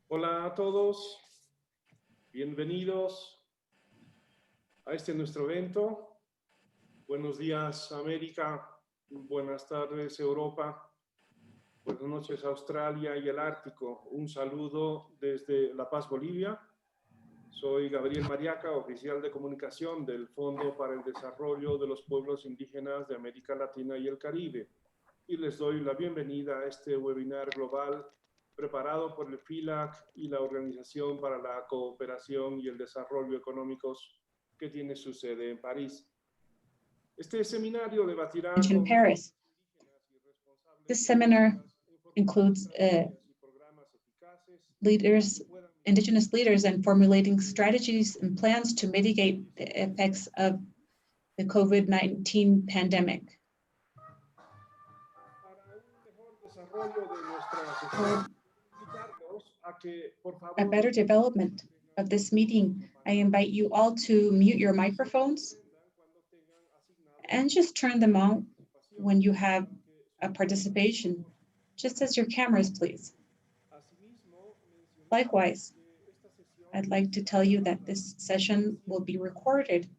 Hola a todos, bienvenidos a este nuestro evento. Buenos días América, buenas tardes Europa, buenas noches Australia y el Ártico. Un saludo desde La Paz, Bolivia. Soy Gabriel Mariaca, oficial de comunicación del Fondo para el Desarrollo de los Pueblos Indígenas de América Latina y el Caribe. Y les doy la bienvenida a este webinar global preparado por el FILAC y la Organización para la Cooperación y el Desarrollo Económicos, que tiene su sede en París. Este seminario debatirá in Paris. This seminar includes indigenous leaders and formulating strategies and plans to mitigate the effects of the COVID-19 pandemic. A better development of this meeting, I invite you all to mute your microphones and just turn them on when you have a participation, just as your cameras, please. Likewise, I'd like to tell you that this session will be recorded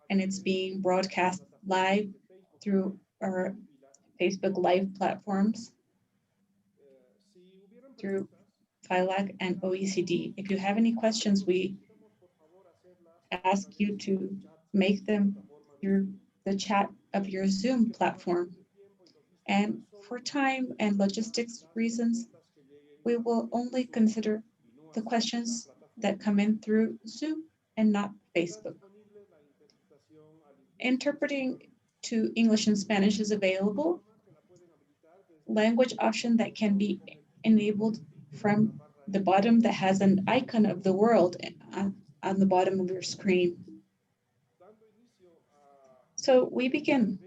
and it's being broadcast live through our Facebook Live platforms, through FILAC and OECD. If you have any questions, we ask you to make them through the chat of your Zoom platform. And for time and logistics reasons, we will only consider the questions that come in through Zoom and not Facebook. Interpreting to English and Spanish is available. Language option that can be enabled from the bottom that has an icon of the world on the bottom of your screen. So we begin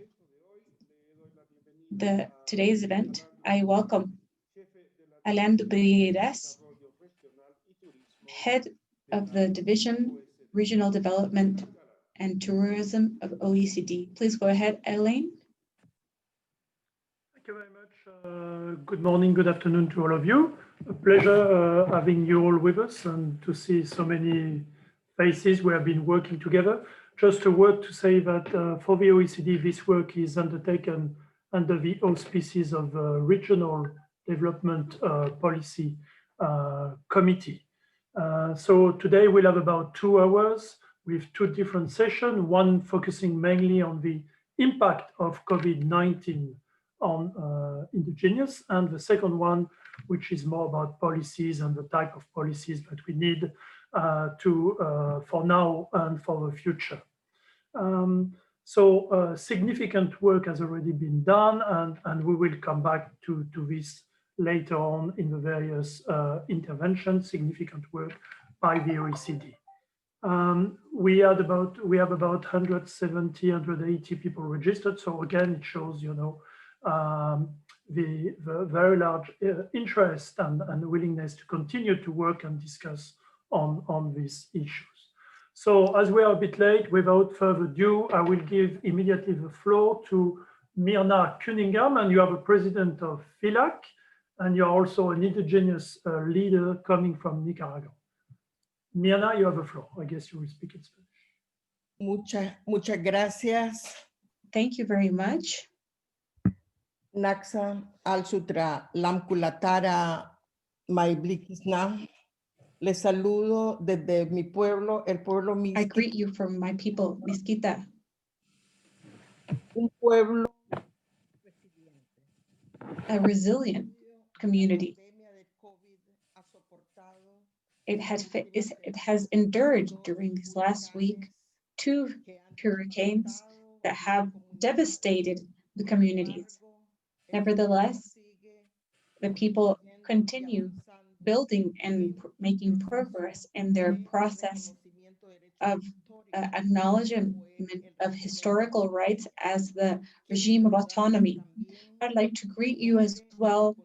today's event. I welcome Alain Dubrieras, head of the Division Regional Development and Tourism of OECD. Please go ahead, Alain. Thank you very much. Good morning, good afternoon to all of you. A pleasure having you all with us and to see so many faces. We have been working together. Just a word to say that for the OECD, this work is undertaken under the auspices of the Regional Development Policy Committee. So today we'll have about 2 hours with 2 different sessions, one focusing mainly on the impact of COVID-19 on Indigenous, and the second one, which is more about policies and the type of policies that we need for now and for the future. Significant work has already been done, and we will come back to this later on in the various interventions, significant work by the OECD. We have about 170, 180 people registered. So again, it shows, the very large interest and willingness to continue to work and discuss on these issues. So as we are a bit late, without further ado, I will give immediately the floor to Myrna Cunningham, and you are the president of FILAC, and you're also an indigenous leader coming from Nicaragua. Myrna, you have the floor. I guess you will speak in Spanish. Muchas gracias. Thank you very much. Naxa al sutra lamkulatara maiblikisna. Les saludo desde mi pueblo, el pueblo Mixquita. I greet you from my people, Mixquita. Un pueblo a resilient community. It has endured during this last week 2 hurricanes that have devastated the communities. Nevertheless, the people continue building and making progress in their process of acknowledgement of historical rights as the regime of autonomy. I'd like to greet you as well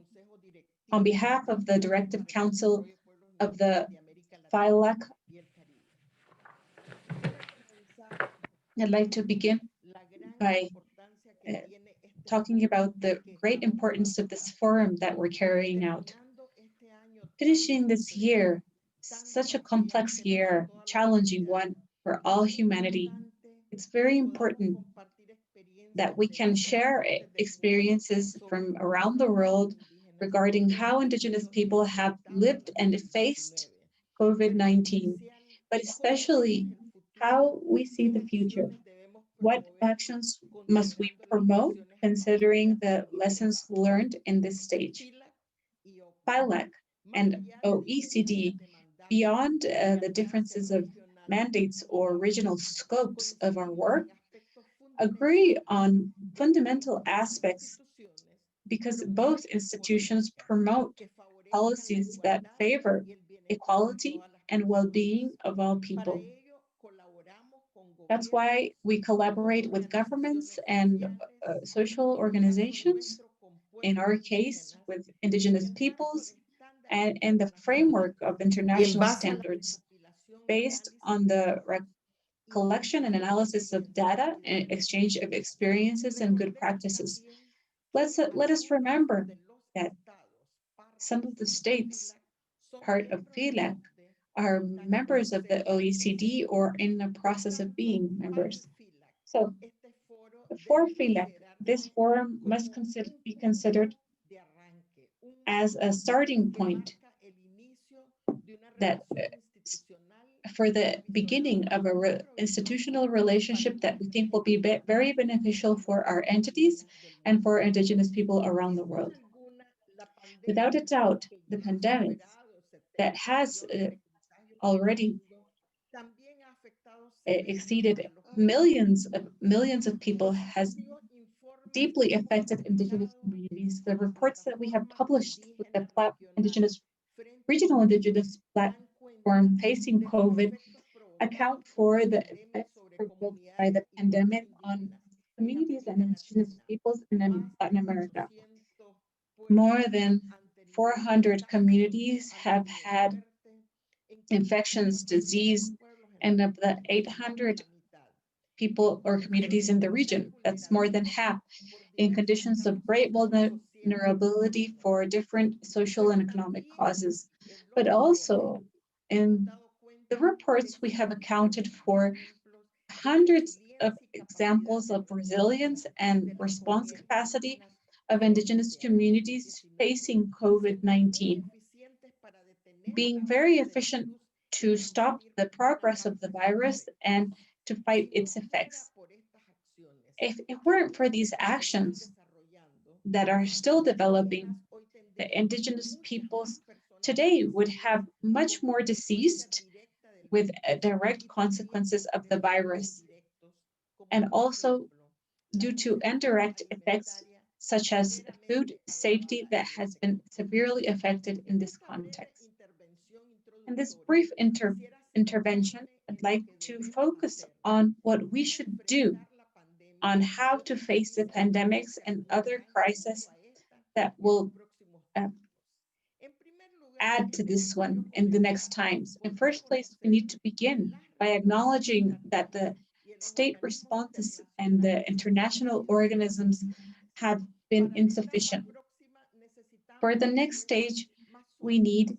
on behalf of the Directive Council of the FILAC. I'd like to begin by talking about the great importance of this forum that we're carrying out. Finishing this year, such a complex year, challenging one for all humanity, it's very important that we can share experiences from around the world regarding how Indigenous people have lived and faced COVID-19, but especially how we see the future. What actions must we promote considering the lessons learned in this stage? FILAC and OECD, beyond the differences of mandates or regional scopes of our work, agree on fundamental aspects because both institutions promote policies that favor equality and well-being of all people. That's why we collaborate with governments and social organizations, in our case with Indigenous peoples, and in the framework of international standards based on the collection and analysis of data and exchange of experiences and good practices. Let us remember that some of the states, part of FILAC, are members of the OECD or in the process of being members. So for FILAC, this forum must be considered as a starting point that for the beginning of an institutional relationship that we think will be very beneficial for our entities and for Indigenous people around the world. Without a doubt, the pandemic that has already exceeded millions of people has deeply affected Indigenous communities. The reports that we have published with the regional Indigenous platform facing COVID account for the effects provoked by the pandemic on communities and Indigenous peoples in Latin America. More than 400 communities have had infections, disease, and of the 800 people or communities in the region, that's more than half, in conditions of great vulnerability for different social and economic causes. But also in the reports, we have accounted for hundreds of examples of resilience and response capacity of Indigenous communities facing COVID-19, being very efficient to stop the progress of the virus and to fight its effects. If it weren't for these actions that are still developing, the Indigenous peoples today would have much more deceased with direct consequences of the virus, and also due to indirect effects such as food safety that has been severely affected in this context. In this brief intervention, I'd like to focus on what we should do on how to face the pandemics and other crises that will add to this one in the next times. In first place, we need to begin by acknowledging that the state responses and the international organisms have been insufficient. For the next stage, we need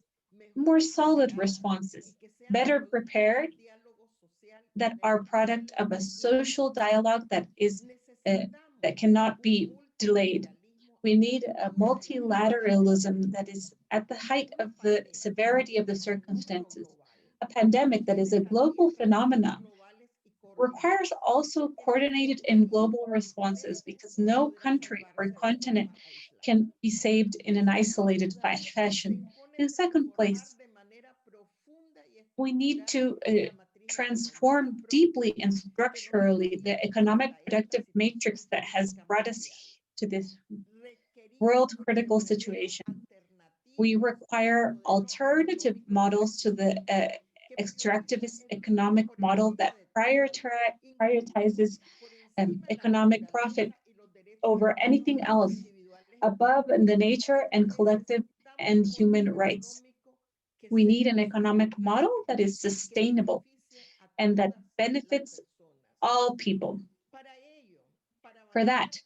more solid responses, better prepared, that are product of a social dialogue that cannot be delayed. We need a multilateralism that is at the height of the severity of the circumstances. A pandemic that is a global phenomenon requires also coordinated and global responses, because no country or continent can be saved in an isolated fashion. In second place, we need to transform deeply and structurally the economic productive matrix that has brought us to this world critical situation. We require alternative models to the extractivist economic model that prioritizes economic profit over anything else above the nature and collective and human rights. We need an economic model that is sustainable and that benefits all people. For that,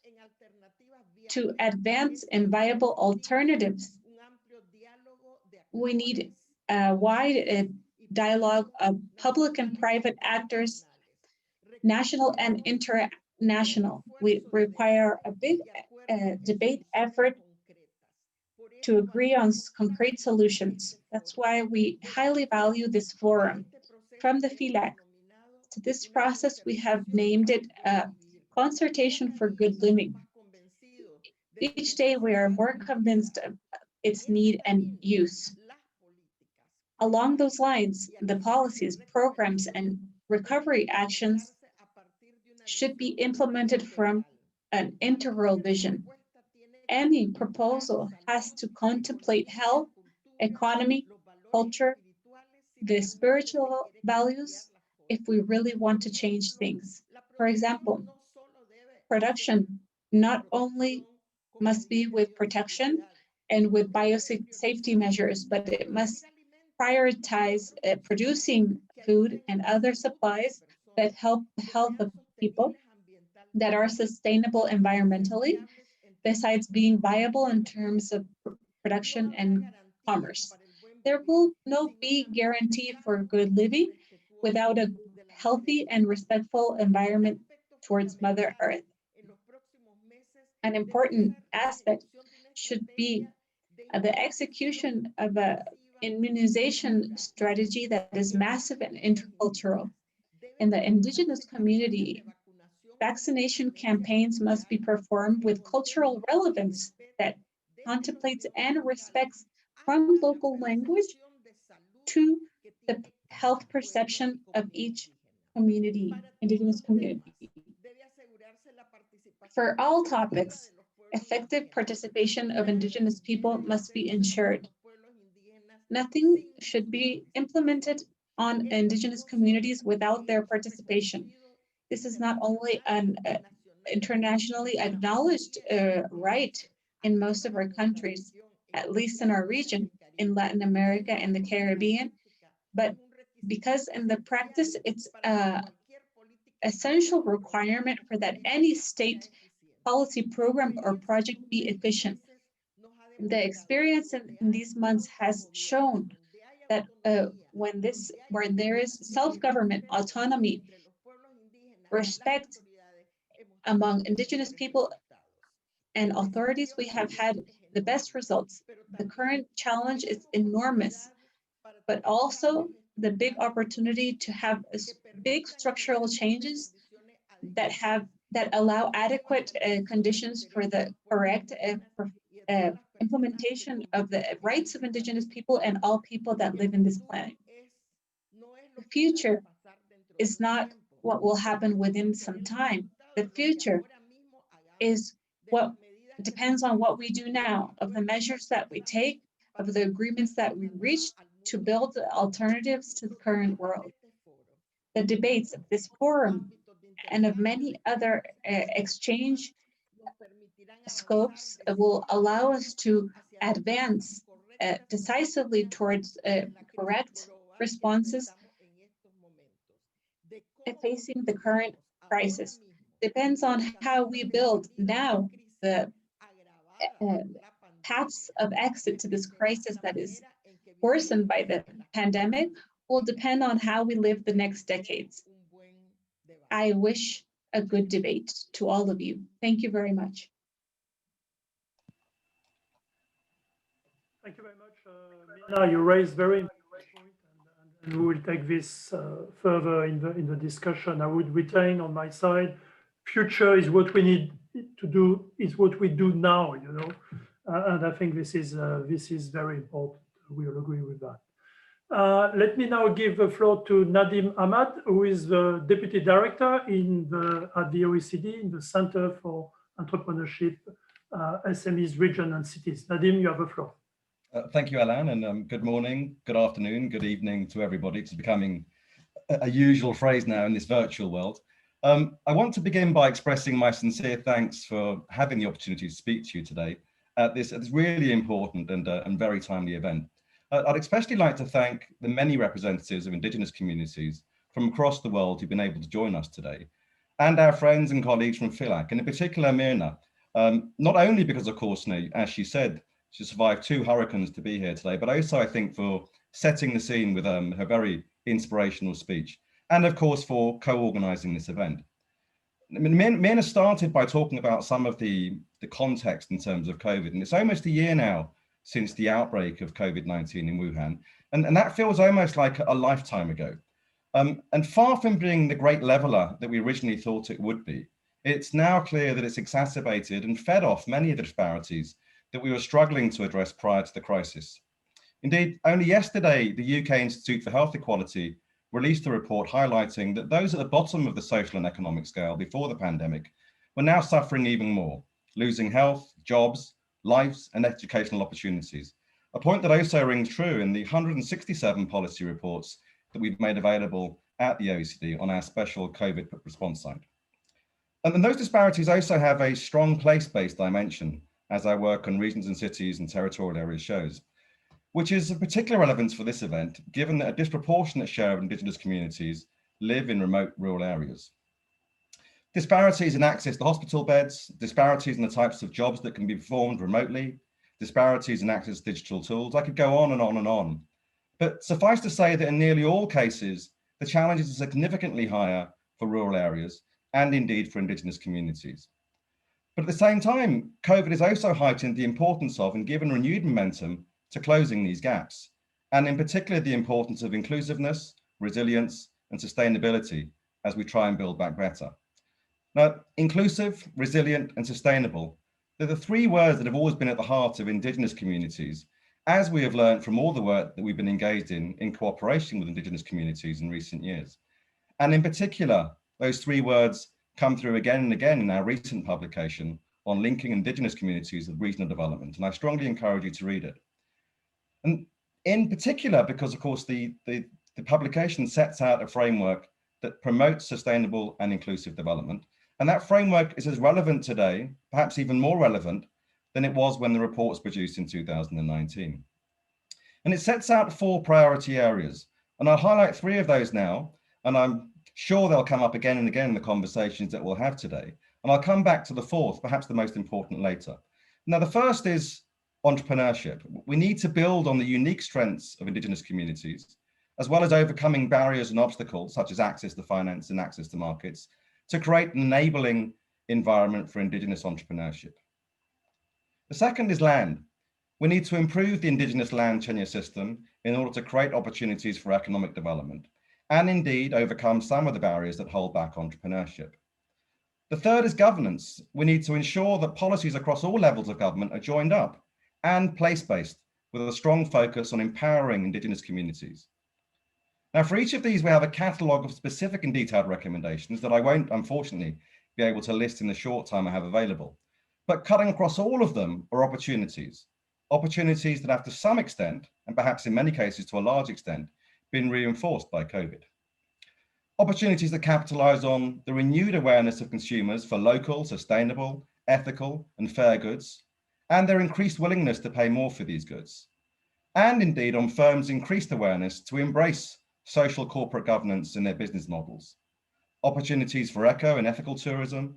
to advance in viable alternatives, we need a wide dialogue of public and private actors, national and international. We require a big debate effort to agree on concrete solutions. That's why we highly value this forum. From the FILAC, to this process, we have named it Consultation for Good Living. Each day, we are more convinced of its need and use. Along those lines, the policies, programs, and recovery actions should be implemented from an integral vision. Any proposal has to contemplate health, economy, culture, the spiritual values, if we really want to change things. For example, production not only must be with protection and with biosafety measures, but it must prioritize producing food and other supplies that help the health of people, that are sustainable environmentally, besides being viable in terms of production and commerce. There will no be guarantee for good living without a healthy and respectful environment towards Mother Earth. An important aspect should be the execution of an immunization strategy that is massive and intercultural. In the indigenous community, vaccination campaigns must be performed with cultural relevance that contemplates and respects from local language to the health perception of each community, indigenous community. For all topics, effective participation of indigenous people must be ensured. Nothing should be implemented on indigenous communities without their participation. This is not only an internationally acknowledged right in most of our countries, at least in our region, in Latin America and the Caribbean, but because in the practice, it's an essential requirement for that any state policy program or project be efficient. The experience in these months has shown that when there is self-government, autonomy, respect among indigenous people and authorities, we have had the best results. The current challenge is enormous, but also the big opportunity to have big structural changes that allow adequate conditions for the correct implementation of the rights of indigenous people and all people that live in this planet. The future is not what will happen within some time. The future is what depends on what we do now, of the measures that we take, of the agreements that we reach to build alternatives to the current world. The debates of this forum and of many other exchange scopes will allow us to advance decisively towards correct responses facing the current crisis. Depends on how we build now the paths of exit to this crisis that is worsened by the pandemic will depend on how we live the next decades. I wish a good debate to all of you. Thank you very much. Thank you very much, Mina. You raised very important point, and we will take this further in the discussion. I would retain on my side, future is what we need to do, is what we do now, and I think this is very important. We all agree with that. Let me now give the floor to Nadim Ahmad, who is the Deputy Director at the OECD in the Center for Entrepreneurship, SMEs, Region and Cities. Nadim, you have the floor. Thank you, Alain, and good morning, good afternoon, good evening to everybody. It's becoming a usual phrase now in this virtual world. I want to begin by expressing my sincere thanks for having the opportunity to speak to you today at this really important and very timely event. I'd especially like to thank the many representatives of Indigenous communities from across the world who've been able to join us today, and our friends and colleagues from PHILAC, and in particular Myrna, not only because, of course, as she said, she survived 2 hurricanes to be here today, but also I think for setting the scene with her very inspirational speech, and of course for co-organizing this event. Myrna started by talking about some of the context in terms of COVID, and it's almost a year now since the outbreak of COVID-19 in Wuhan, and that feels almost like a lifetime ago. And far from being the great leveler that we originally thought it would be, it's now clear that it's exacerbated and fed off many of the disparities that we were struggling to address prior to the crisis. Indeed, only yesterday, the UK Institute for Health Equality released a report highlighting that those at the bottom of the social and economic scale before the pandemic were now suffering even more, losing health, jobs, lives, and educational opportunities. A point that also rings true in the 167 policy reports that we've made available at the OECD on our special COVID response site. And those disparities also have a strong place-based dimension, as our work on regions and cities and territorial areas shows, which is of particular relevance for this event, given that a disproportionate share of Indigenous communities live in remote rural areas. Disparities in access to hospital beds, disparities in the types of jobs that can be performed remotely, disparities in access to digital tools. I could go on and on and on. But suffice to say that in nearly all cases, the challenges are significantly higher for rural areas and indeed for Indigenous communities. But at the same time, COVID has also heightened the importance of and given renewed momentum to closing these gaps, and in particular the importance of inclusiveness, resilience, and sustainability as we try and build back better. Now, inclusive, resilient, and sustainable, they're the 3 words that have always been at the heart of Indigenous communities, as we have learned from all the work that we've been engaged in cooperation with Indigenous communities in recent years. And in particular, those 3 words come through again and again in our recent publication on linking Indigenous communities with regional development, and I strongly encourage you to read it. And in particular, because of course the publication sets out a framework that promotes sustainable and inclusive development, and that framework is as relevant today, perhaps even more relevant than it was when the report was produced in 2019. And it sets out 4 priority areas, and I'll highlight 3 of those now, and I'm sure they'll come up again and again in the conversations that we'll have today. And I'll come back to the 4th, perhaps the most important later. Now, the first is entrepreneurship. We need to build on the unique strengths of Indigenous communities, as well as overcoming barriers and obstacles, such as access to finance and access to markets, to create an enabling environment for Indigenous entrepreneurship. The second is land. We need to improve the Indigenous land tenure system in order to create opportunities for economic development, and indeed overcome some of the barriers that hold back entrepreneurship. The third is governance. We need to ensure that policies across all levels of government are joined up and place-based, with a strong focus on empowering Indigenous communities. Now, for each of these, we have a catalogue of specific and detailed recommendations that I won't, unfortunately, be able to list in the short time I have available. But cutting across all of them are opportunities that have to some extent, and perhaps in many cases to a large extent, been reinforced by COVID. Opportunities that capitalize on the renewed awareness of consumers for local, sustainable, ethical, and fair goods, and their increased willingness to pay more for these goods. And indeed on firms' increased awareness to embrace social corporate governance in their business models. Opportunities for eco and ethical tourism,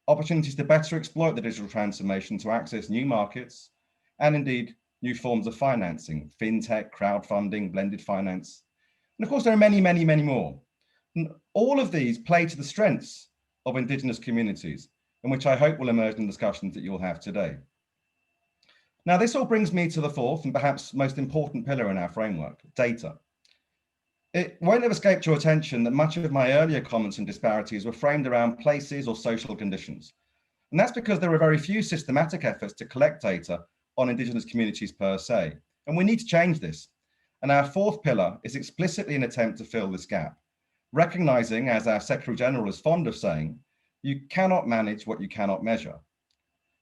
opportunities to better exploit the digital transformation to access new markets, and indeed new forms of financing, fintech, crowdfunding, blended finance. And of course, there are many, many, many more. And all of these play to the strengths of Indigenous communities, and which I hope will emerge in discussions that you'll have today. Now, this all brings me to the 4th and perhaps most important pillar in our framework, data. It won't have escaped your attention that much of my earlier comments on disparities were framed around places or social conditions. And that's because there are very few systematic efforts to collect data on Indigenous communities per se. And we need to change this. And our fourth pillar is explicitly an attempt to fill this gap, recognizing, as our Secretary General is fond of saying, you cannot manage what you cannot measure.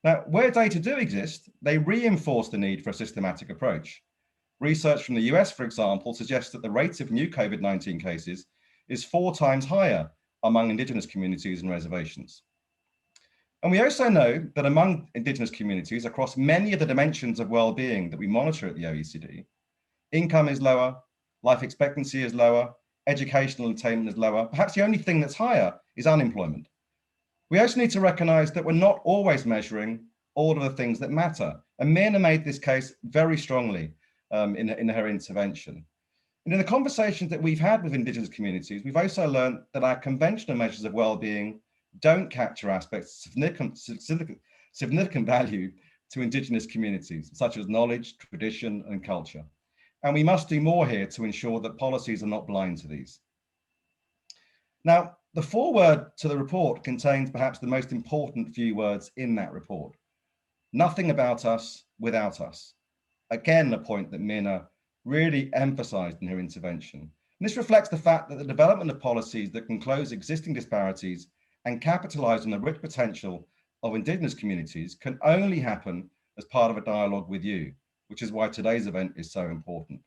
Now, where data do exist, they reinforce the need for a systematic approach. Research from the US, for example, suggests that the rate of new COVID-19 cases is 4 times higher among Indigenous communities and reservations. And we also know that among Indigenous communities across many of the dimensions of well-being that we monitor at the OECD, income is lower, life expectancy is lower, educational attainment is lower. Perhaps the only thing that's higher is unemployment. We also need to recognize that we're not always measuring all of the things that matter. And Mirna made this case very strongly in her intervention. And in the conversations that we've had with Indigenous communities, we've also learned that our conventional measures of well-being don't capture aspects of significant value to Indigenous communities, such as knowledge, tradition, and culture. And we must do more here to ensure that policies are not blind to these. Now, the foreword to the report contains perhaps the most important few words in that report. Nothing about us without us. Again, a point that Mirna really emphasized in her intervention. And this reflects the fact that the development of policies that can close existing disparities and capitalize on the rich potential of Indigenous communities can only happen as part of a dialogue with you, which is why today's event is so important.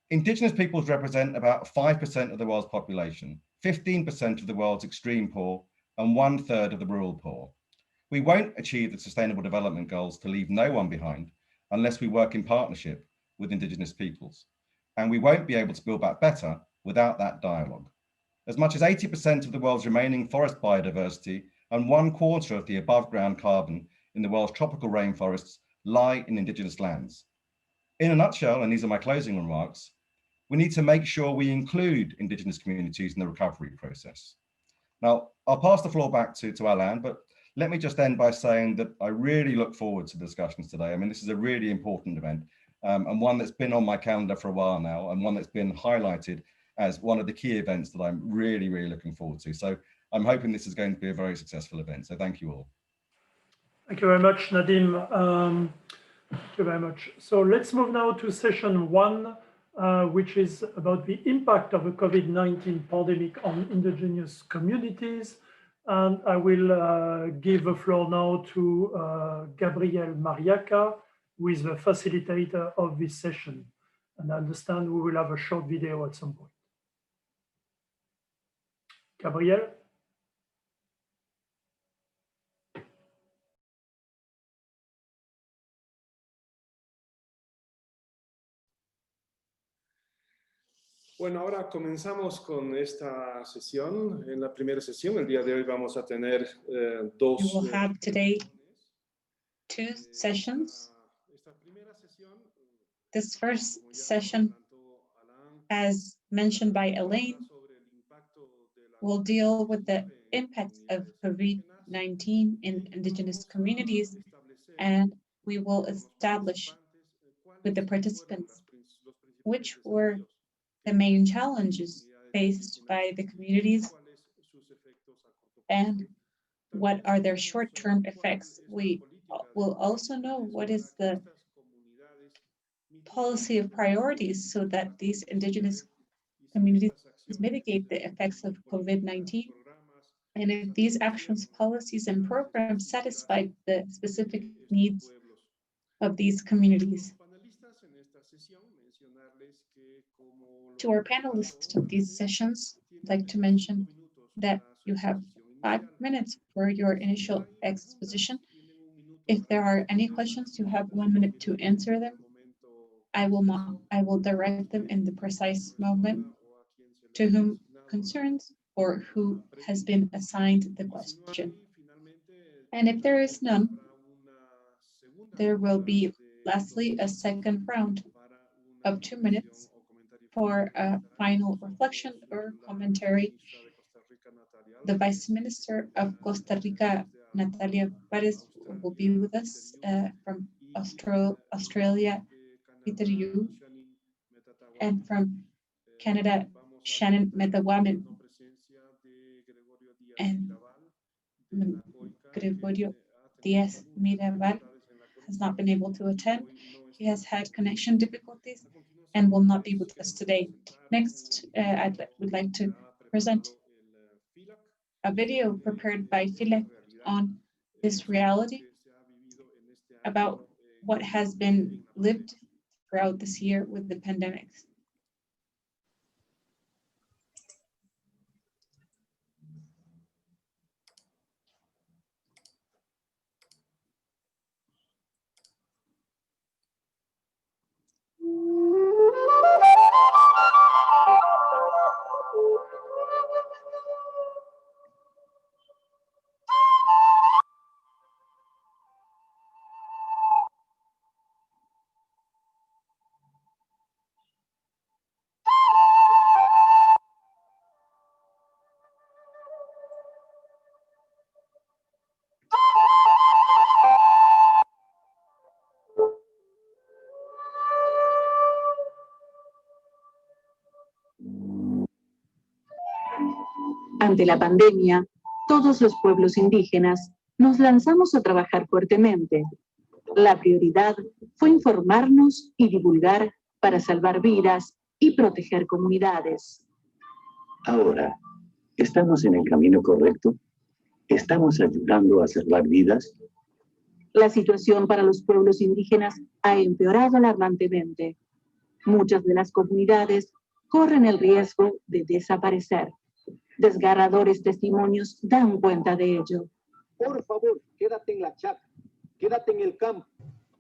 Indigenous peoples represent about 5% of the world's population, 15% of the world's extreme poor, and 1/3 of the rural poor. We won't achieve the Sustainable Development Goals to leave no one behind unless we work in partnership with Indigenous peoples. And we won't be able to build back better without that dialogue. As much as 80% of the world's remaining forest biodiversity and 1/4 of the above ground carbon in the world's tropical rainforests lie in Indigenous lands. In a nutshell, and these are my closing remarks, we need to make sure we include Indigenous communities in the recovery process. Now, I'll pass the floor back to Alain, but let me just end by saying that I really look forward to the discussions today. I mean, this is a really important event and one that's been on my calendar for a while now, and one that's been highlighted as one of the key events that I'm really, really looking forward to. So I'm hoping this is going to be a very successful event. So thank you all. Thank you very much, Nadim. Thank you very much. So let's move now to session 1, which is about the impact of the COVID-19 pandemic on Indigenous communities. And I will give the floor now to Gabriel Mariaca, who is the facilitator of this session. And I understand we will have a short video at some point. Gabriel? Bueno, ahora comenzamos con esta sesión. En la primera sesión, el día de hoy vamos a tener dos. We will have today 2 sessions. This first session, as mentioned by Elaine, will deal with the impact of COVID-19 in Indigenous communities, and we will establish with the participants which were the main challenges faced by the communities and what are their short-term effects. We will also know what is the policy of priorities so that these Indigenous communities mitigate the effects of COVID-19, and if these actions, policies, and programs satisfy the specific needs of these communities. To our panelists of these sessions, I'd like to mention that you have 5 minutes for your initial exposition. If there are any questions, you have 1 minute to answer them. I will direct them in the precise moment to whom concerns or who has been assigned the question. And if there is none, there will be lastly a second round of 2 minutes for a final reflection or commentary. The Vice Minister of Costa Rica, Natalia Párez, will be with us from Australia, Peter Yu, and from Canada, Shannon Metawamin, and Gregorio Diaz Mirabal has not been able to attend. He has had connection difficulties, and will not be with us today. Next, I would like to present a video prepared by Philip on this reality about what has been lived throughout this year with the pandemic. Ante la pandemia, todos los pueblos indígenas nos lanzamos a trabajar fuertemente. La prioridad fue informarnos y divulgar para salvar vidas y proteger comunidades. Ahora, ¿estamos en el camino correcto? ¿Estamos ayudando a salvar vidas? La situación para los pueblos indígenas ha empeorado alarmantemente. Muchas de las comunidades corren el riesgo de desaparecer. Desgarradores testimonios dan cuenta de ello. Por favor, quédate en la chacra, quédate en el campo.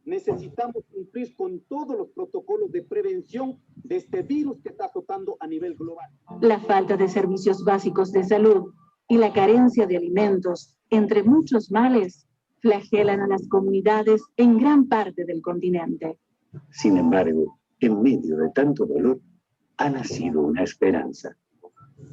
Necesitamos cumplir con todos los protocolos de prevención de este virus que está azotando a nivel global. La falta de servicios básicos de salud y la carencia de alimentos, entre muchos males, flagelan a las comunidades en gran parte del continente. Sin embargo, en medio de tanto dolor, ha nacido una esperanza.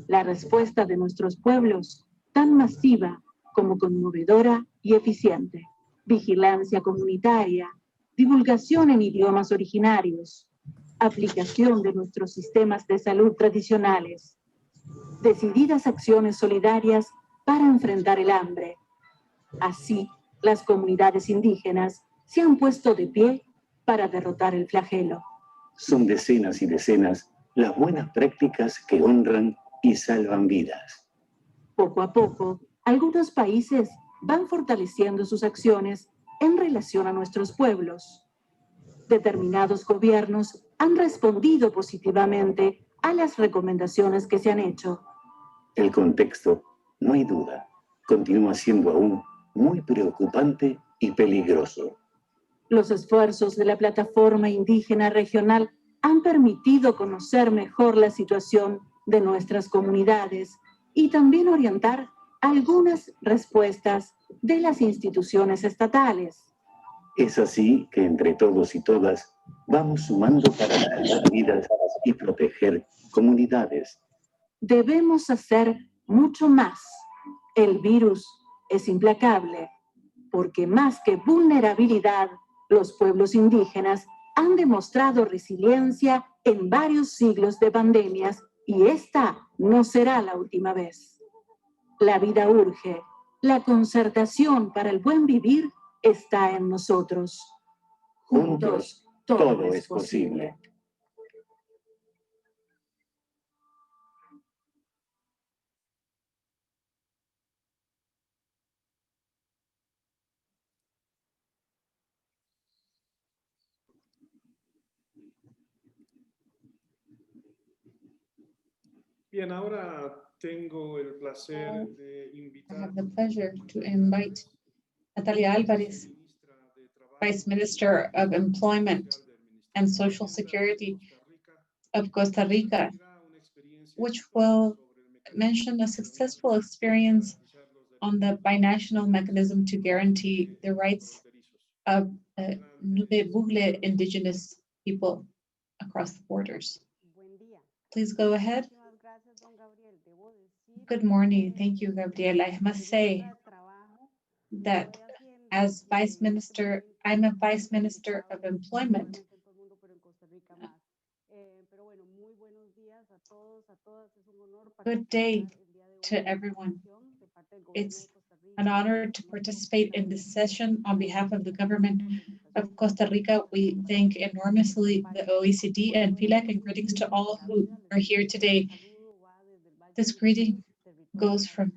La respuesta de nuestros pueblos, tan masiva como conmovedora y eficiente. Vigilancia comunitaria, divulgación en idiomas originarios, aplicación de nuestros sistemas de salud tradicionales, decididas acciones solidarias para enfrentar el hambre. Así, las comunidades indígenas se han puesto de pie para derrotar el flagelo. Son decenas y decenas las buenas prácticas que honran y salvan vidas. Poco a poco, algunos países van fortaleciendo sus acciones en relación a nuestros pueblos. Determinados gobiernos han respondido positivamente a las recomendaciones que se han hecho. El contexto, no hay duda, continúa siendo aún muy preocupante y peligroso. Los esfuerzos de la plataforma indígena regional han permitido conocer mejor la situación de nuestras comunidades y también orientar algunas respuestas de las instituciones estatales. Es así que entre todos y todas vamos sumando para salvar vidas y proteger comunidades. Debemos hacer mucho más. El virus es implacable, porque más que vulnerabilidad, los pueblos indígenas han demostrado resiliencia en varios siglos de pandemias y esta no será la última vez. La vida urge, la concertación para el buen vivir está en nosotros. Juntos, todo es posible. Bien, ahora tengo el placer de I invitar have the pleasure to invite Natalia Alvarez, Vice Minister of Employment and Social Security of Costa Rica, which will mention a successful experience on the binational mechanism to guarantee the rights of Nube Indigenous people across the borders. Please go ahead. Good morning. Thank you, Gabriela. I must say that as Vice Minister, I'm a Vice Minister of Employment. Good day to everyone. It's an honor to participate in this session on behalf of the government of Costa Rica. We thank enormously the OECD and PILAC, and greetings to all who are here today. This greeting goes from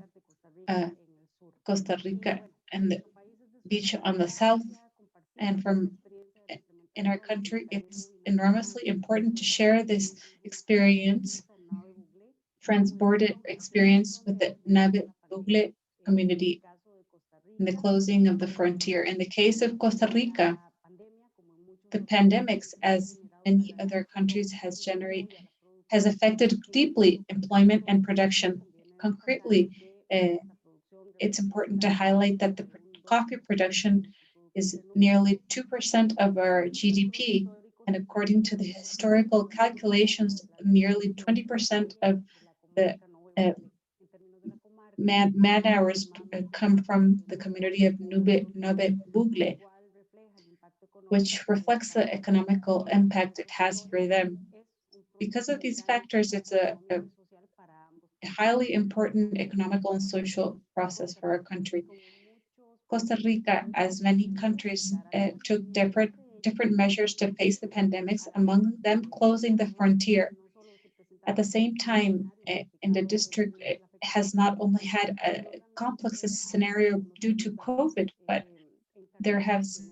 Costa Rica and the beach on the south, and from in our country. It's enormously important to share this experience, transported experience with the Nave Bugle community in the closing of the frontier. In the case of Costa Rica, the pandemics, as many other countries, has affected deeply employment and production. Concretely, it's important to highlight that the coffee production is nearly 2% of our GDP, and according to the historical calculations, nearly 20% of the man hours come from the community of Nave Bugle, which reflects the economical impact it has for them. Because of these factors, it's a highly important economical and social process for our country. Costa Rica, as many countries, took different measures to face the pandemics, among them closing the frontier. At the same time, in the district, it has not only had a complex scenario due to COVID, but there has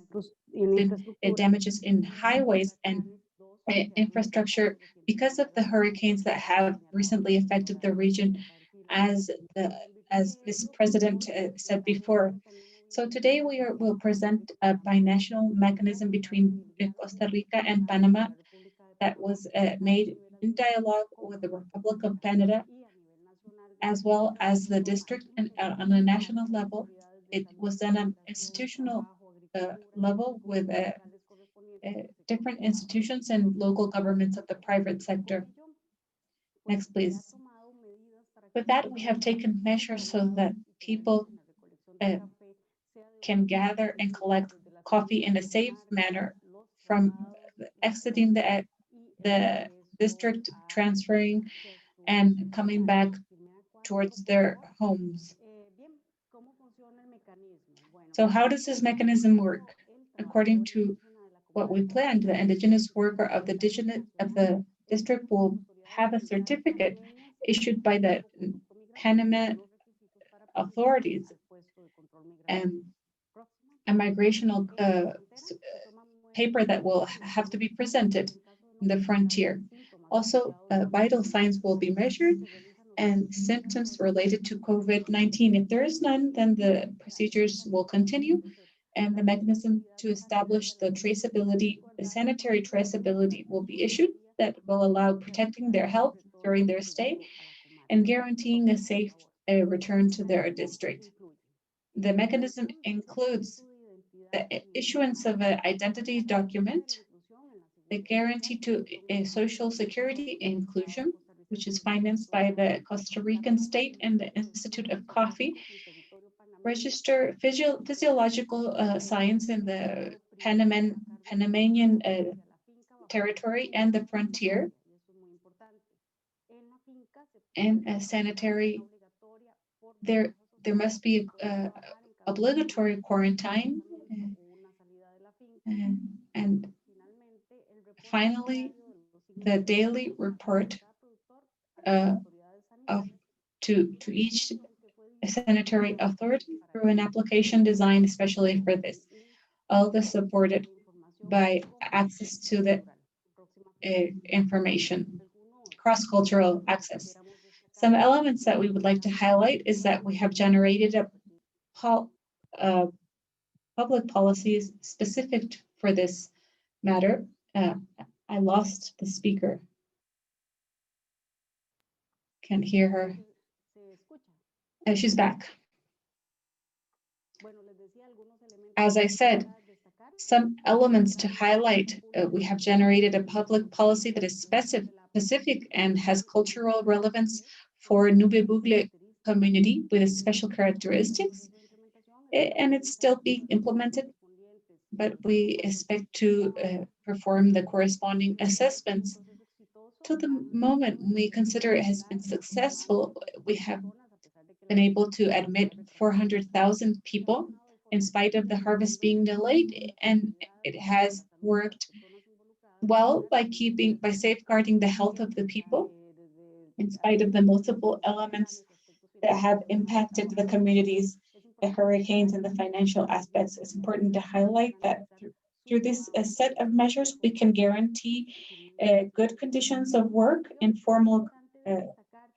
been damages in highways and infrastructure because of the hurricanes that have recently affected the region, as this president said before. So today we'll present a binational mechanism between Costa Rica and Panama that was made in dialogue with the Republic of Canada, as well as the district, and on a national level. It was done on institutional level with different institutions and local governments of the private sector. Next, please. With that, we have taken measures so that people can gather and collect coffee in a safe manner from exiting the district, transferring, and coming back towards their homes. So how does this mechanism work? According to what we planned, the indigenous worker of the district will have a certificate issued by the Panama authorities and a migrational paper that will have to be presented in the frontier. Also, vital signs will be measured and symptoms related to COVID-19. If there is none, then the procedures will continue, and the mechanism to establish the traceability, the sanitary traceability, will be issued that will allow protecting their health during their stay and guaranteeing a safe return to their district. The mechanism includes the issuance of an identity document, the guarantee to social security inclusion, which is financed by the Costa Rican state and the Institute of Coffee, register physiological science in the Panamanian territory and the frontier, and a sanitary. There must be obligatory quarantine, and finally, the daily report to each sanitary authority through an application designed especially for this. All this supported by access to the information, cross-cultural access. Some elements that we would like to highlight is that we have generated a public policies specific for this matter. I lost the speaker. Can't hear her. She's back. As I said, some elements to highlight. We have generated a public policy that is specific and has cultural relevance for Nube Bugle community with special characteristics, and it's still being implemented, but we expect to perform the corresponding assessments. To the moment we consider it has been successful, we have been able to admit 400,000 people in spite of the harvest being delayed, and it has worked well by safeguarding the health of the people in spite of the multiple elements that have impacted the communities, the hurricanes and the financial aspects. It's important to highlight that through this set of measures, we can guarantee good conditions of work and formal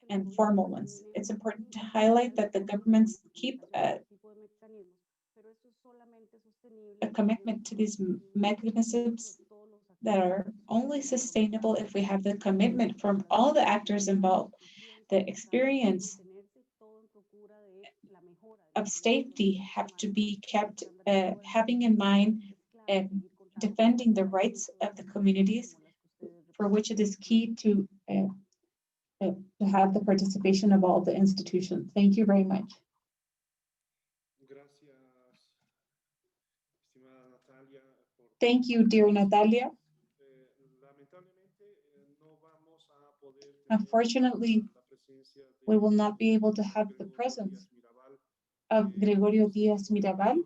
ones. It's important to highlight that the governments keep a commitment to these mechanisms that are only sustainable if we have the commitment from all the actors involved. The experience of safety have to be kept, having in mind defending the rights of the communities, for which it is key to have the participation of all the institutions. Thank you very much. Thank you, dear Natalia. Unfortunately, we will not be able to have the presence of Gregorio Diaz Mirabal,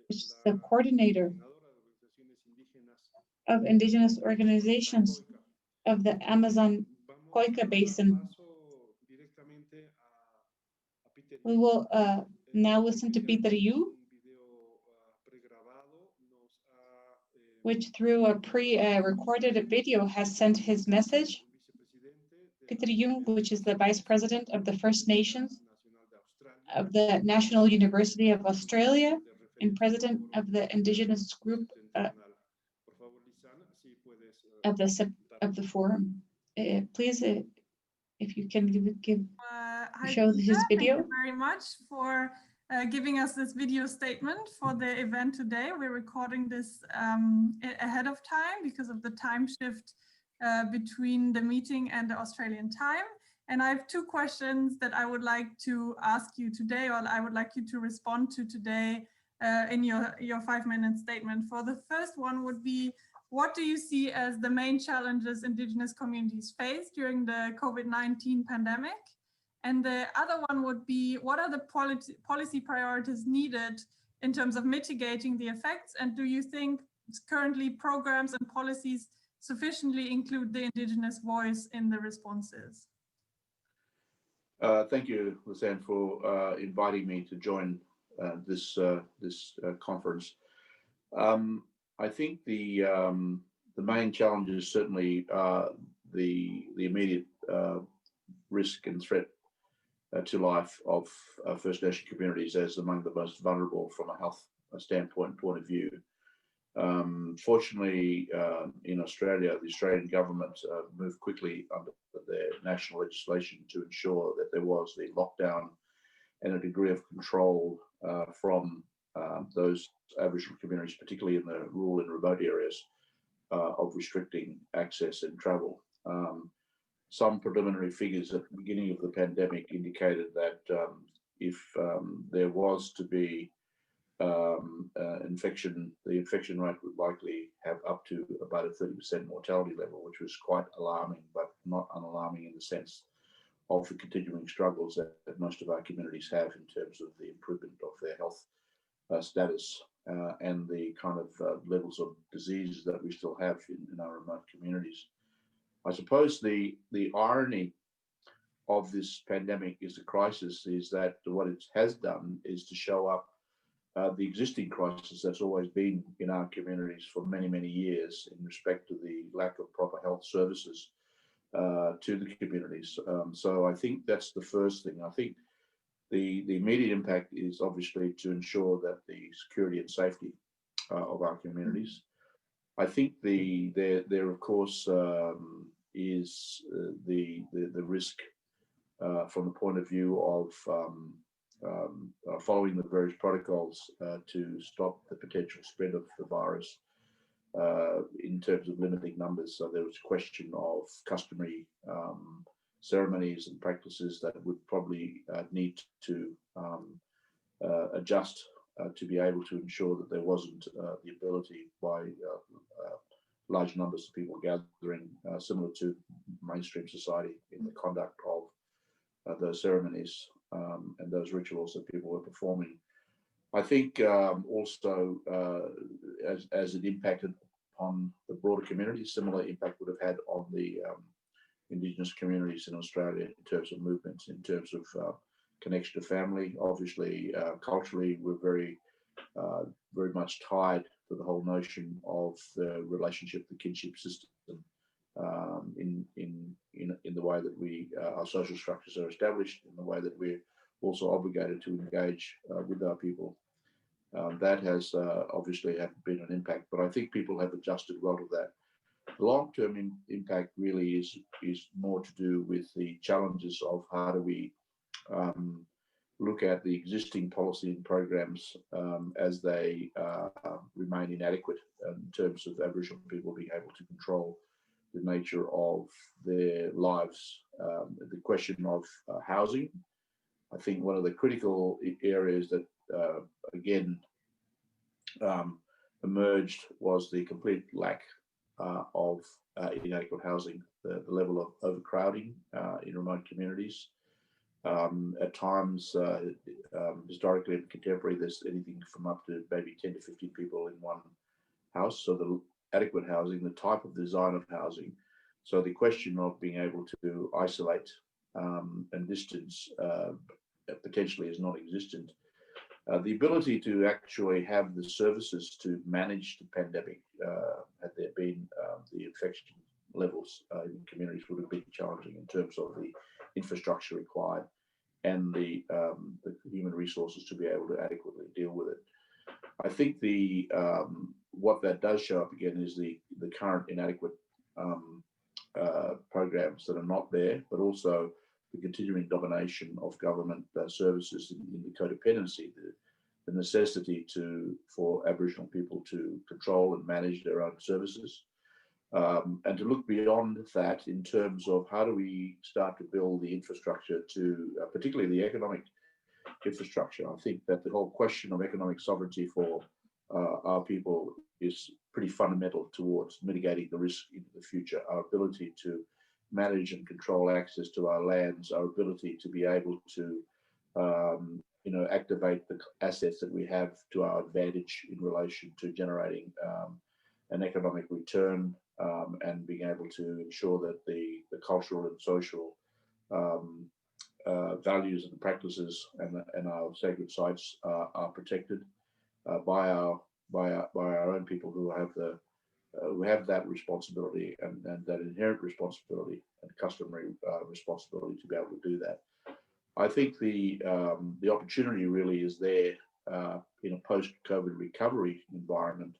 which is the coordinator of indigenous organizations of the Amazon Coica Basin. We will now listen to Peter Yu, which through a pre-recorded video has sent his message. Peter Yu, which is the Vice President of the First Nations of the National University of Australia and President of the Indigenous group of the forum. Please, if you can show his video. Thank you very much for giving us this video statement for the event today. We're recording this ahead of time because of the time shift between the meeting and the Australian time. And I have two questions that I would like to ask you today, or I would like you to respond to today in your 5-minute statement. For the first one would be, what do you see as the main challenges Indigenous communities face during the COVID-19 pandemic? And the other one would be, what are the policy priorities needed in terms of mitigating the effects? And do you think currently programs and policies sufficiently include the Indigenous voice in the responses? Thank you, Lisanne, for inviting me to join this conference. I think the main challenges certainly are the immediate risk and threat to life of First Nation communities as among the most vulnerable from a health point of view. Fortunately, in Australia, the Australian government moved quickly under their national legislation to ensure that there was the lockdown and a degree of control from those Aboriginal communities, particularly in the rural and remote areas, of restricting access and travel. Some preliminary figures at the beginning of the pandemic indicated that if there was to be infection, the infection rate would likely have up to about a 30% mortality level, which was quite alarming, but not unalarming in the sense of the continuing struggles that most of our communities have in terms of the improvement of their health status and the kind of levels of disease that we still have in our remote communities. I suppose the irony of this pandemic is a crisis is that what it has done is to show up the existing crisis that's always been in our communities for many, many years in respect to the lack of proper health services to the communities. So I think that's the first thing. I think the immediate impact is obviously to ensure that the security and safety of our communities. I think there of course is the risk from the point of view of following the various protocols to stop the potential spread of the virus in terms of limiting numbers. So there was a question of customary ceremonies and practices that would probably need to adjust to be able to ensure that there wasn't the ability by large numbers of people gathering, similar to mainstream society in the conduct of those ceremonies. and those rituals that people were performing. I think also as it impacted on the broader community, similar impact would have had on the Indigenous communities in Australia in terms of movements, in terms of connection to family. Obviously, culturally, we're very much tied to the whole notion of the relationship, the kinship system, in the way that our social structures are established, in the way that we're also obligated to engage with our people. That has obviously been an impact, but I think people have adjusted well to that. The long-term impact really is more to do with the challenges of how do we look at the existing policy and programs as they remain inadequate in terms of Aboriginal people being able to control the nature of their lives. The question of housing, I think one of the critical areas that again emerged was the complete lack of inadequate housing, the level of overcrowding in remote communities. At times, historically and contemporary, there's anything from up to maybe 10 to 15 people in one house. So the adequate housing, the type of design of housing. So the question of being able to isolate and distance potentially is non-existent. The ability to actually have the services to manage the pandemic, had there been the infection levels in communities, would have been challenging in terms of the infrastructure required and the human resources to be able to adequately deal with it. I think what that does show up again is the current inadequate programs that are not there, but also the continuing domination of government services in the codependency, the necessity for Aboriginal people to control and manage their own services, and to look beyond that in terms of how do we start to build the infrastructure to, particularly the economic infrastructure. I think that the whole question of economic sovereignty for our people is pretty fundamental towards mitigating the risk into the future. Our ability to manage and control access to our lands, our ability to be able to activate the assets that we have to our advantage in relation to generating an economic return, and being able to ensure that the cultural and social values and practices and our sacred sites are protected by our own people who have that responsibility and that inherent responsibility and customary responsibility to be able to do that. I think the opportunity really is there in a post-COVID recovery environment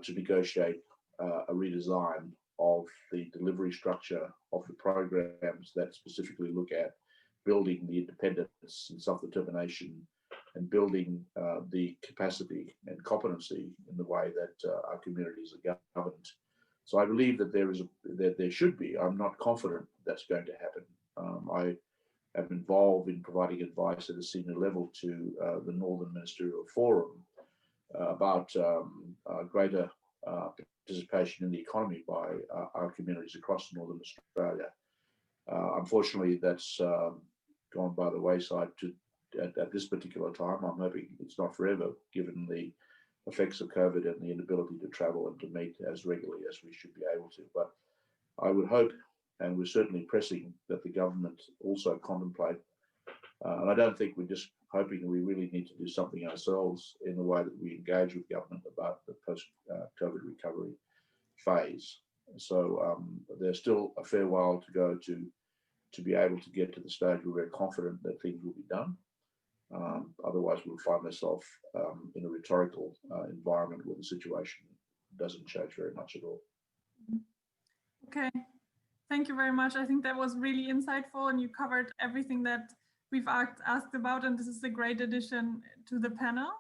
to negotiate a redesign of the delivery structure of the programs that specifically look at building the independence and self-determination and building the capacity and competency in the way that our communities are governed. So I believe that there should be. I'm not confident that's going to happen. I am involved in providing advice at a senior level to the Northern Ministerial Forum about greater participation in the economy by our communities across Northern Australia. Unfortunately, that's gone by the wayside at this particular time. I'm hoping it's not forever, given the effects of COVID and the inability to travel and to meet as regularly as we should be able to. But I would hope, and we're certainly pressing, that the government also contemplate, and I don't think we're just hoping, we really need to do something ourselves in the way that we engage with government about the post-COVID recovery phase. So there's still a fair while to go to be able to get to the stage where we're confident that things will be done. Otherwise, we'll find ourselves in a rhetorical environment where the situation doesn't change very much at all. Okay, thank you very much. I think that was really insightful, and you covered everything that we've asked about, and this is a great addition to the panel.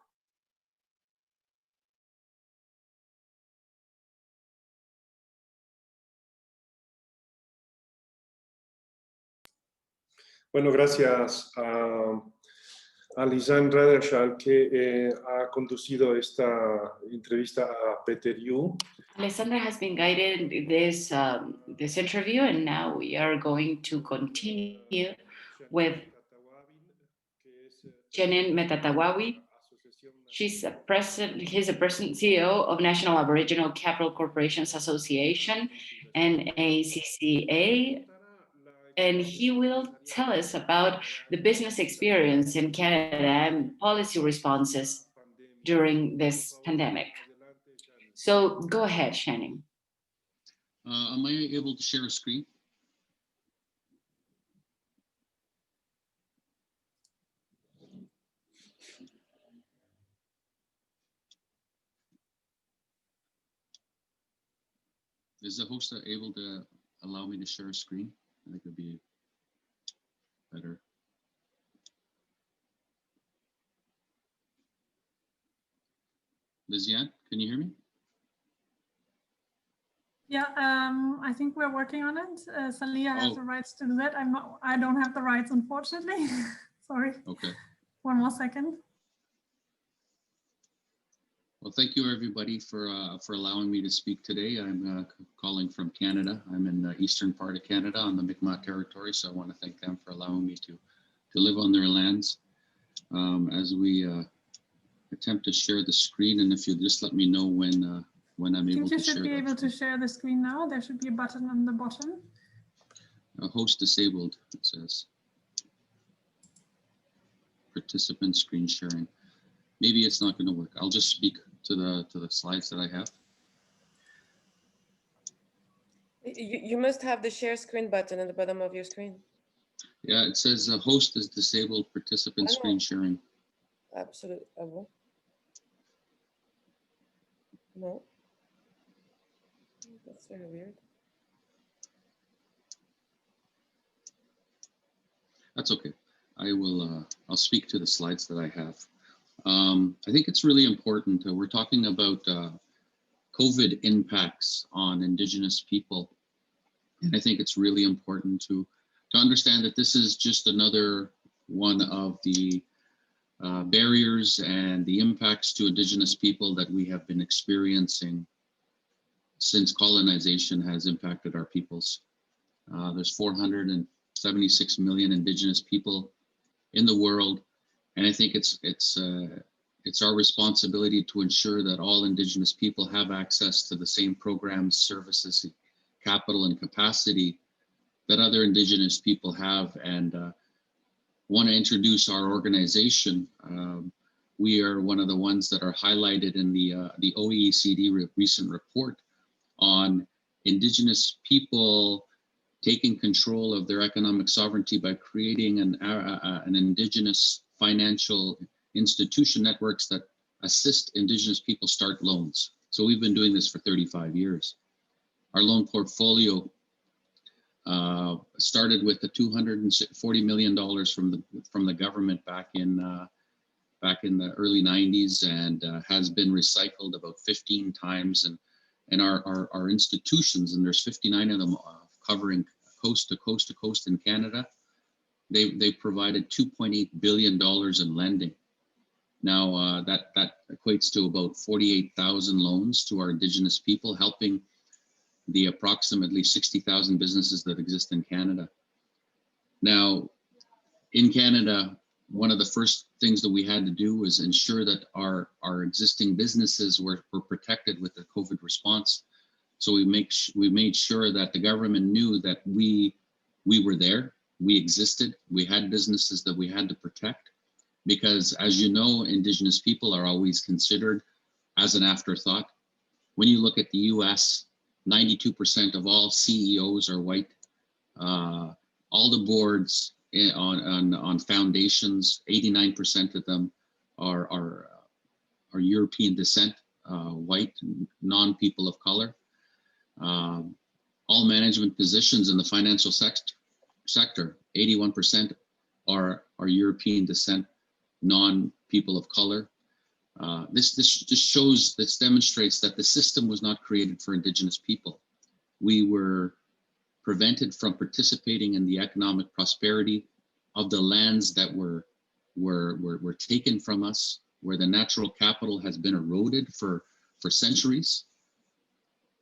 Bueno, gracias a Lisandra Dershal, que ha conducido esta entrevista a Peter Yu. Alessandra has been guiding this interview, and now we are going to continue with Jenin Metatawawi. He's a president CEO of National Aboriginal Capital Corporations Association and ACCA. And he will tell us about the business experience in Canada and policy responses during this pandemic. So go ahead, Shannon. Am I able to share a screen? Is the host able to allow me to share a screen? I think it'd be better. Liziane, can you hear me? Yeah, I think we're working on it. Salia has the rights to do that. I don't have the rights, unfortunately. Sorry. Okay. One more second. Well, thank you everybody for allowing me to speak today. I'm calling from Canada. I'm in the eastern part of Canada on the Mi'kmaq territory, so I want to thank them for allowing me to live on their lands. As we attempt to share the screen, and if you just let me know when I'm able to share. You should be able to share the screen now. There should be a button on the bottom. Host disabled, it says. Participant screen sharing. Maybe it's not going to work. I'll just speak to the slides that I have. You must have the share screen button at the bottom of your screen. Yeah, it says host is disabled, participant screen sharing. Absolutely. No. That's very weird. That's okay. I will. I'll speak to the slides that I have. I think it's really important. We're talking about COVID impacts on Indigenous people, and I think it's really important to understand that this is just another one of the barriers and the impacts to Indigenous people that we have been experiencing since colonization has impacted our peoples. There's 476 million Indigenous people in the world, and I think it's our responsibility to ensure that all Indigenous people have access to the same programs, services, capital, and capacity that other Indigenous people have. And want to introduce our organization. We are one of the ones that are highlighted in the OECD recent report on Indigenous people taking control of their economic sovereignty by creating an Indigenous financial institution networks that assist Indigenous people start loans. So we've been doing this for 35 years. Our loan portfolio started with the $240 million from the government back in the early 90s, and has been recycled about 15 times. And our institutions, and there's 59 of them covering coast to coast to coast in Canada, they provided $2.8 billion in lending. Now that equates to about 48,000 loans to our Indigenous people, helping the approximately 60,000 businesses that exist in Canada. Now, in Canada, one of the first things that we had to do was ensure that our existing businesses were protected with the COVID response. So we made sure that the government knew that we were there, we existed, we had businesses that we had to protect, because as you know, Indigenous people are always considered as an afterthought. When you look at the US, 92% of all CEOs are white. All the boards on foundations, 89% of them are European descent, white, non-people of color. All management positions in the financial sector, 81% are European descent, non-people of color. This demonstrates that the system was not created for Indigenous people. We were prevented from participating in the economic prosperity of the lands that were taken from us, where the natural capital has been eroded for centuries.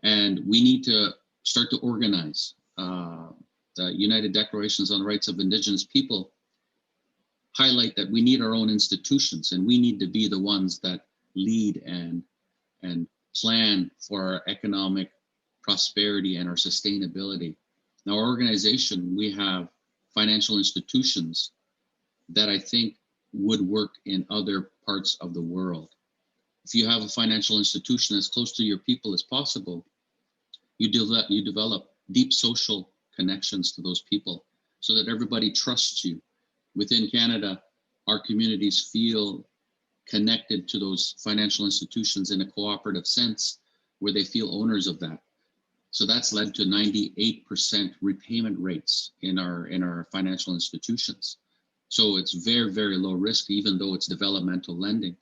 And we need to start to organize. The United Declarations on the Rights of Indigenous People highlight that we need our own institutions, and we need to be the ones that lead and plan for our economic prosperity and our sustainability. Now, our organization, we have financial institutions that I think would work in other parts of the world. If you have a financial institution as close to your people as possible, you develop deep social connections to those people so that everybody trusts you. Within Canada, our communities feel connected to those financial institutions in a cooperative sense where they feel owners of that. So that's led to 98% repayment rates in our financial institutions. So it's very, very low risk, even though it's developmental lending.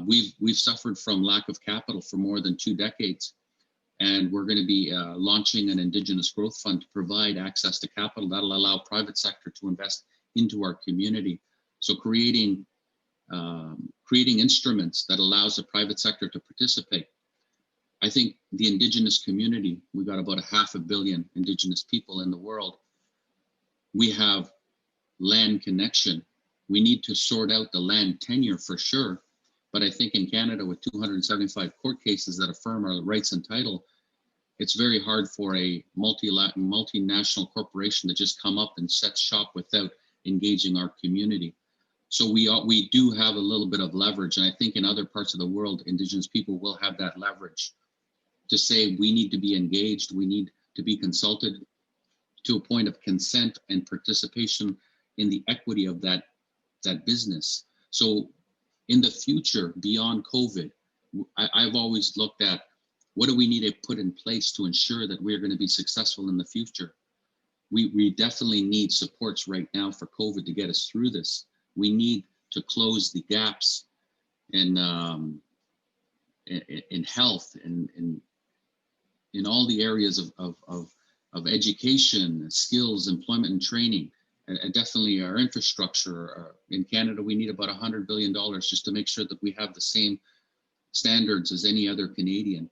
We've suffered from lack of capital for more than 2 decades. And we're going to be launching an Indigenous growth fund to provide access to capital that'll allow private sector to invest into our community. So creating instruments that allows the private sector to participate. I think the Indigenous community, we've got about 500 million Indigenous people in the world. We have land connection. We need to sort out the land tenure for sure. But I think in Canada, with 275 court cases that affirm our rights and title, it's very hard for a multinational corporation to just come up and set shop without engaging our community. So we do have a little bit of leverage. And I think in other parts of the world, Indigenous people will have that leverage to say we need to be engaged, we need to be consulted to a point of consent and participation in the equity of that business. So in the future, beyond COVID, I've always looked at what do we need to put in place to ensure that we're going to be successful in the future. We definitely need supports right now for COVID to get us through this. We need to close the gaps in health and in all the areas of education, skills, employment, and training. And definitely our infrastructure. In Canada, we need about $100 billion just to make sure that we have the same standards as any other Canadian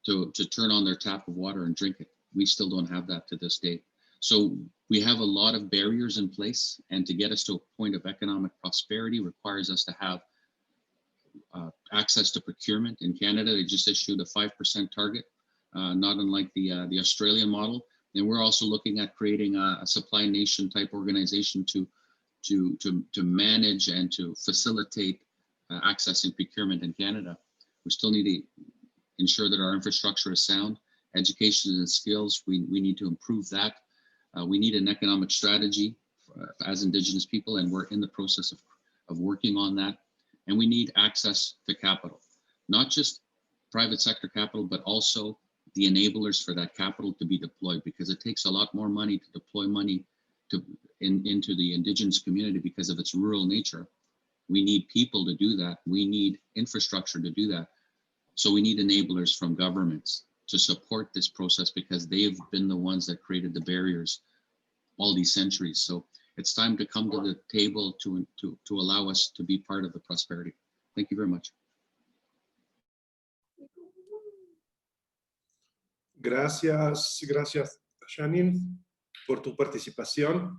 to turn on their tap of water and drink it. We still don't have that to this day. So we have a lot of barriers in place, and to get us to a point of economic prosperity requires us to have access to procurement. In Canada, they just issued a 5% target, not unlike the Australian model. And we're also looking at creating a supply nation type organization to manage and to facilitate accessing procurement in Canada. We still need to ensure that our infrastructure is sound. Education and skills, we need to improve that. We need an economic strategy as Indigenous people, and we're in the process of working on that. And we need access to capital, not just private sector capital, but also the enablers for that capital to be deployed, because it takes a lot more money to deploy money into the Indigenous community because of its rural nature. We need people to do that. We need infrastructure to do that. So we need enablers from governments to support this process, because they've been the ones that created the barriers all these centuries. So it's time to come to the table to allow us to be part of the prosperity. Thank you very much. Gracias, Shannon, por tu participación.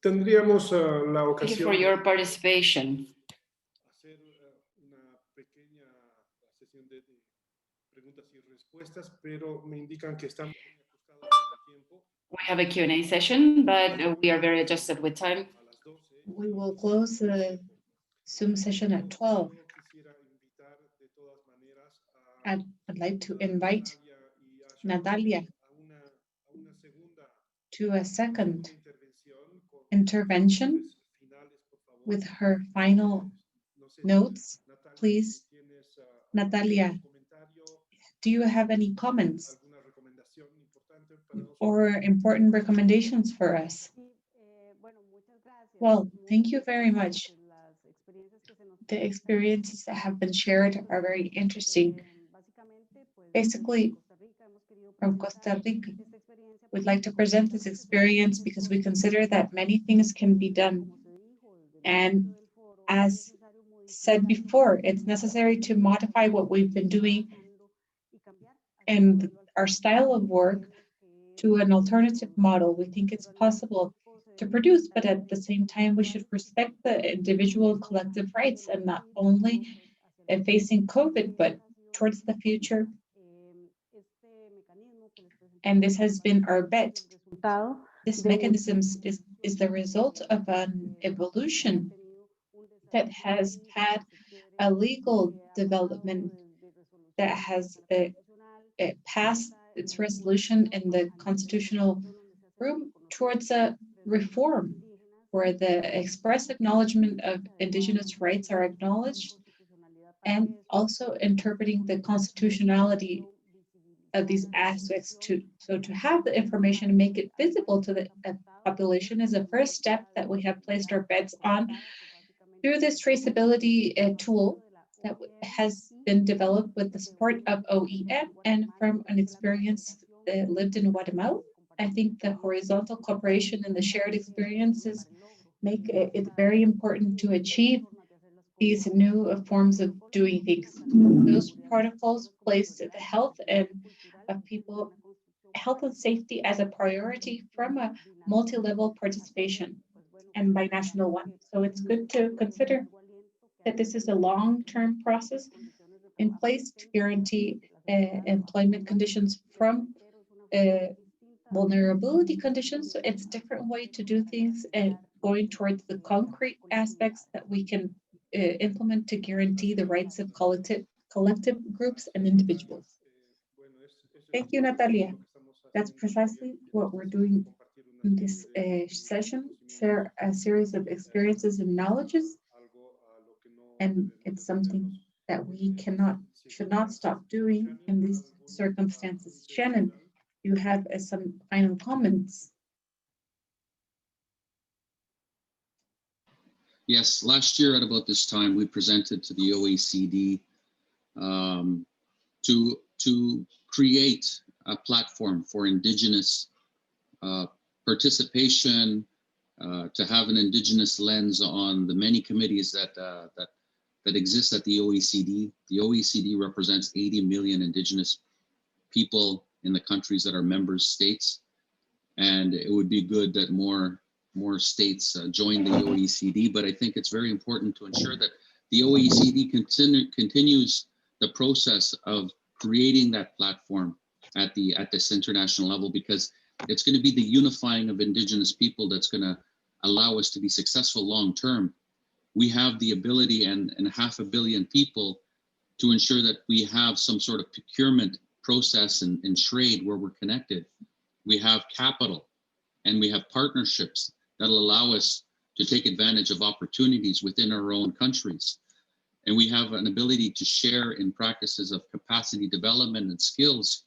Tendríamos la ocasión. Thank you for your participation. Hacer una pequeña sesión de preguntas y respuestas, pero me indican que estamos muy ajustados en el tiempo. We have a Q&A session, but we are very adjusted with time. We will close the Zoom session at 12. I'd like to invite Natalia to a second intervention with her final notes. Please, Natalia, do you have any comments or important recommendations for us? Well, thank you very much. The experiences that have been shared are very interesting. Basically, from Costa Rica, we'd like to present this experience because we consider that many things can be done. And as said before, it's necessary to modify what we've been doing and our style of work to an alternative model. We think it's possible to produce, but at the same time, we should respect the individual and collective rights, and not only facing COVID, but towards the future. And this has been our bet. This mechanism is the result of an evolution that has had a legal development that has passed its resolution in the constitutional room towards a reform where the express acknowledgement of indigenous rights are acknowledged, and also interpreting the constitutionality of these aspects to have the information and make it visible to the population is a first step that we have placed our bets on through this traceability tool that has been developed with the support of OEM and from an experience lived in Guatemala. I think the horizontal cooperation and the shared experiences make it very important to achieve these new forms of doing things. Those protocols place the health and of people, health and safety as a priority from a multi-level participation and binational one. So it's good to consider that this is a long-term process in place to guarantee employment conditions from vulnerability conditions. So it's a different way to do things and going towards the concrete aspects that we can implement to guarantee the rights of collective groups and individuals. Thank you, Natalia. That's precisely what we're doing in this session, share a series of experiences and knowledges, and it's something that we should not stop doing in these circumstances. Shannon, you have some final comments. Yes, last year at about this time, we presented to the OECD to create a platform for Indigenous participation, to have an Indigenous lens on the many committees that exist at the OECD. The OECD represents 80 million Indigenous people in the countries that are member states, and it would be good that more states join the OECD. But I think it's very important to ensure that the OECD continues the process of creating that platform at this international level, because it's going to be the unifying of Indigenous people that's going to allow us to be successful long term. We have the ability and 500 million people to ensure that we have some sort of procurement process and trade where we're connected. We have capital and we have partnerships that'll allow us to take advantage of opportunities within our own countries. And we have an ability to share in practices of capacity development and skills,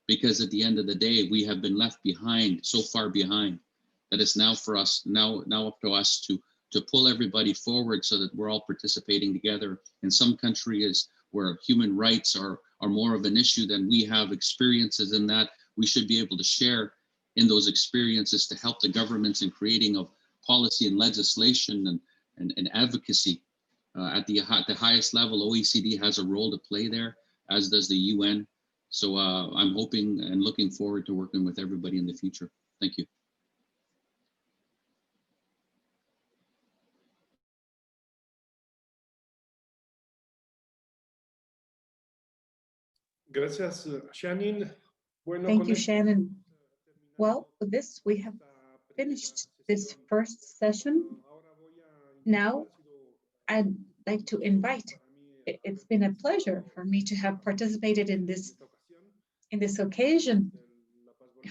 because at the end of the day, we have been left behind, so far behind, that it's now for us, now up to us to pull everybody forward so that we're all participating together. In some countries where human rights are more of an issue than we have experiences in that, we should be able to share in those experiences to help the governments in creating of policy and legislation and advocacy. At the highest level, OECD has a role to play there, as does the UN. So I'm hoping and looking forward to working with everybody in the future. Thank you. Gracias, Shannon. Thank you, Shannon. Well, with this, we have finished this first session. Now, I'd like to invite, it's been a pleasure for me to have participated in this occasion.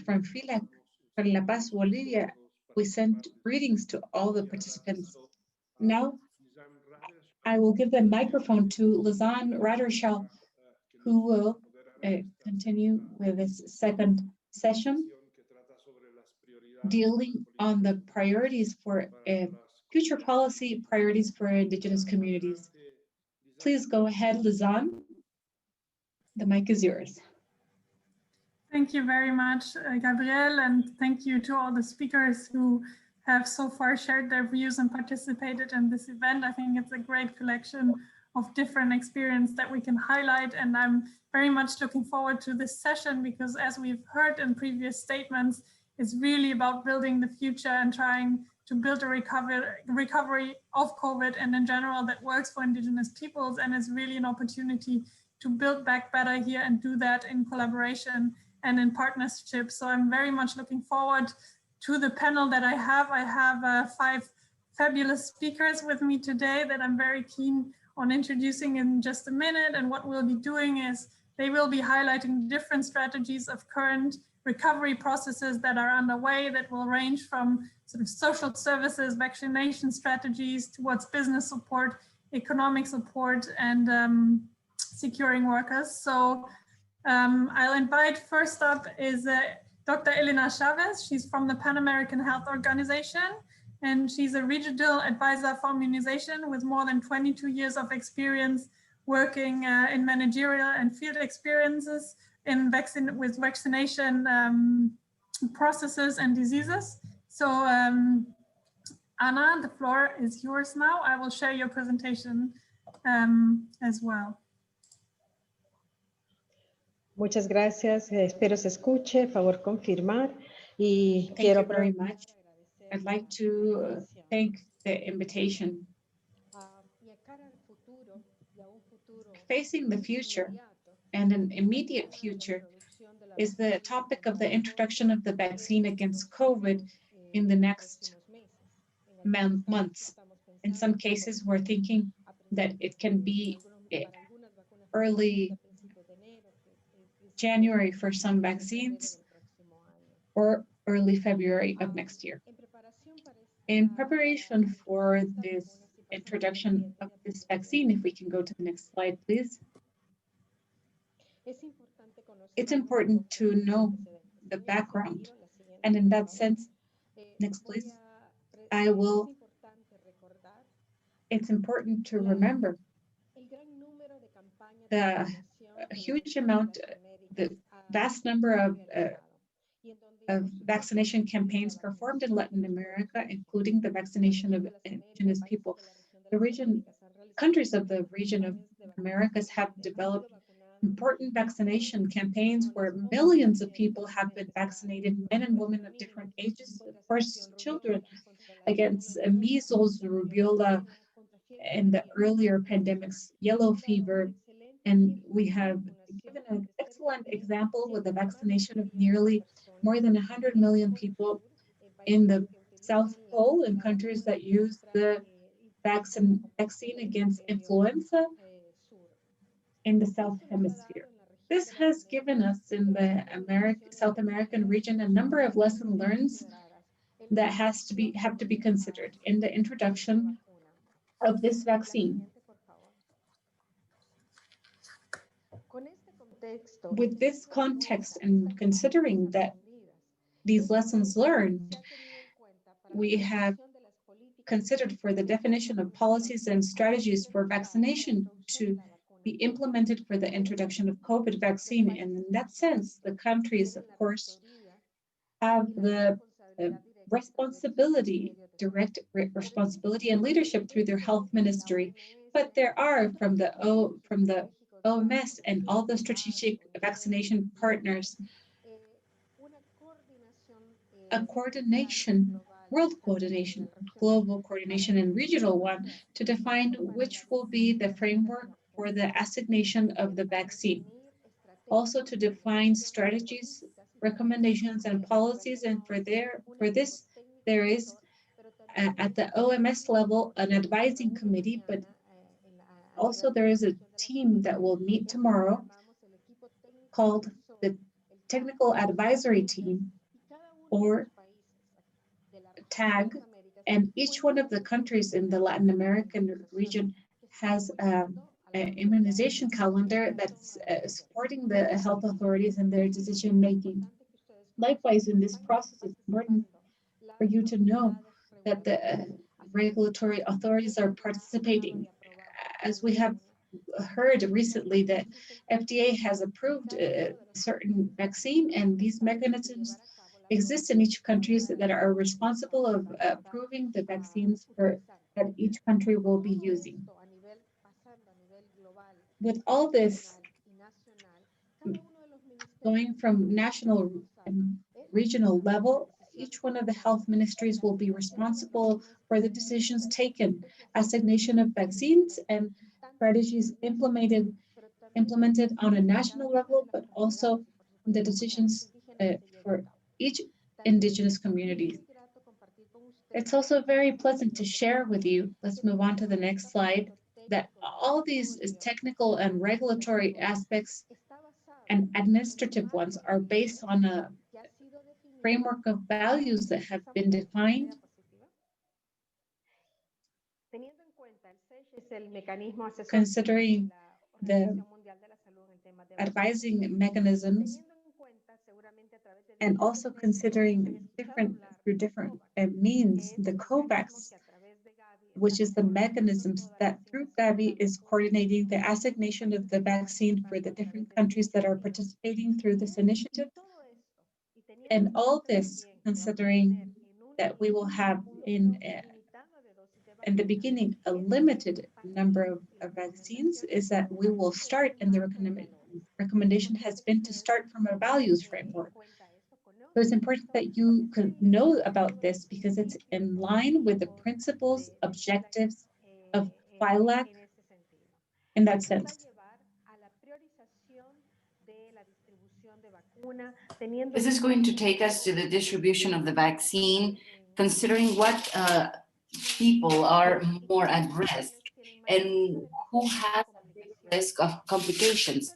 From FILAC, for La Paz, Bolivia, we sent greetings to all the participants. Now, I will give the microphone to Lizanne Radershaw, who will continue with this second session, dealing on the priorities for future policy priorities for Indigenous communities. Please go ahead, Lizanne. The mic is yours. Thank you very much, Gabrielle, and thank you to all the speakers who have so far shared their views and participated in this event. I think it's a great collection of different experience that we can highlight, and I'm very much looking forward to this session, because as we've heard in previous statements, is really about building the future and trying to build a recovery of COVID and in general that works for Indigenous peoples, and is really an opportunity to build back better here and do that in collaboration and in partnership. So I'm very much looking forward to the panel that I have. I have 5 fabulous speakers with me today that I'm very keen on introducing in just a minute. And what we'll be doing is they will be highlighting different strategies of current recovery processes that are underway that will range from sort of social services, vaccination strategies, towards business support, economic support, and securing workers. So I'll invite, first up is Dr. Elena Chavez. She's from the Pan American Health Organization, and she's a regional advisor for immunization with more than 22 years of experience working in managerial and field experiences in with vaccination processes and diseases. So Anna, the floor is yours now. I will share your presentation as well. Muchas gracias. Espero se escuche. Favor confirmar. Y Thank you very much. I'd like to thank the invitation. Facing the future and an immediate future is the topic of the introduction of the vaccine against COVID in the next months. In some cases, we're thinking that it can be early January for some vaccines or early February of next year. In preparation for this introduction of this vaccine, if we can go to the next slide, please. It's important to know the background. And in that sense, next please, it's important to remember the huge amount, the vast number of vaccination campaigns performed in Latin America, including the vaccination of indigenous people. Countries of the region of Americas have developed important vaccination campaigns where millions of people have been vaccinated, men and women of different ages, of course, children, against measles, rubella, and the earlier pandemics, yellow fever. And we have given an excellent example with the vaccination of more than 100 million people in the South Pole, in countries that use the vaccine against influenza in the South Hemisphere. This has given us in the South American region a number of lessons learned that have to be considered in the introduction of this vaccine. With this context and considering that these lessons learned, we have considered for the definition of policies and strategies for vaccination to be implemented for the introduction of COVID vaccine. And in that sense, the countries, of course, have the responsibility, direct responsibility and leadership through their health ministry. But there are from the OMS and all the strategic vaccination partners, a coordination, world coordination, global coordination, and regional one to define which will be the framework for the assignation of the vaccine. Also to define strategies, recommendations, and policies. And for this, there is at the OMS level an advising committee, but also there is a team that will meet tomorrow called the Technical Advisory Team, or TAG, and each one of the countries in the Latin American region has an immunization calendar that's supporting the health authorities in their decision making. Likewise, in this process, it's important for you to know that the regulatory authorities are participating. As we have heard recently, that FDA has approved a certain vaccine, and these mechanisms exist in each country that are responsible of approving the vaccines that each country will be using. With all this, going from national regional level, each one of the health ministries will be responsible for the decisions taken, assignation of vaccines and strategies implemented on a national level, but also the decisions for each indigenous community. It's also very pleasant to share with you, let's move on to the next slide, that all these technical and regulatory aspects and administrative ones are based on a framework of values that have been defined. Considering the advising mechanisms and also considering through different means, the COVAX, which is the mechanisms that through Gavi is coordinating the assignation of the vaccine for the different countries that are participating through this initiative. And all this considering that we will have in the beginning a limited number of vaccines, is that we will start, and the recommendation has been to start from a values framework. So it's important that you could know about this because it's in line with the principles, objectives of FILAC in that sense. This is going to take us to the distribution of the vaccine, considering what people are more at risk and who has a big risk of complications.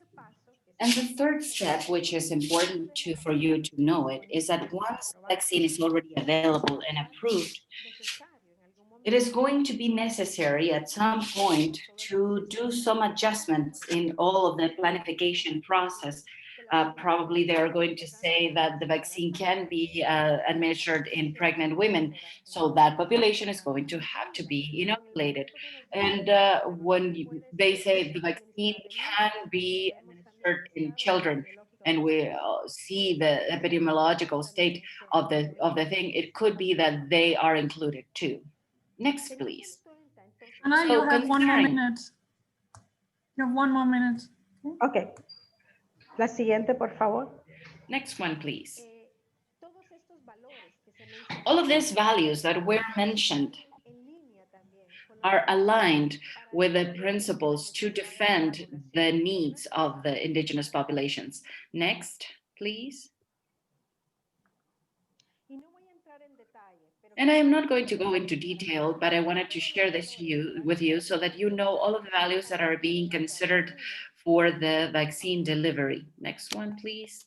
And the third step, which is important for you to know it, is that once the vaccine is already available and approved, it is going to be necessary at some point to do some adjustments in all of the planification process. Probably they are going to say that the vaccine can be administered in pregnant women. So that population is going to have to be inoculated. And when they say the vaccine can be administered in children, and we see the epidemiological state of the thing, it could be that they are included too. Next, please. Anna, you have 1 more minute. You have 1 more minute. Okay. La siguiente, por favor. Next one, please. All of these values that were mentioned are aligned with the principles to defend the needs of the indigenous populations. Next, please. And I am not going to go into detail, but I wanted to share this with you so that you know all of the values that are being considered for the vaccine delivery. Next one, please.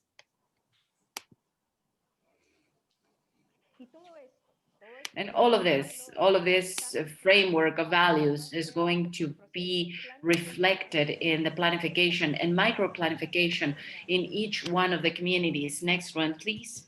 And all of this framework of values is going to be reflected in the planification and micro planification in each one of the communities. Next one, please.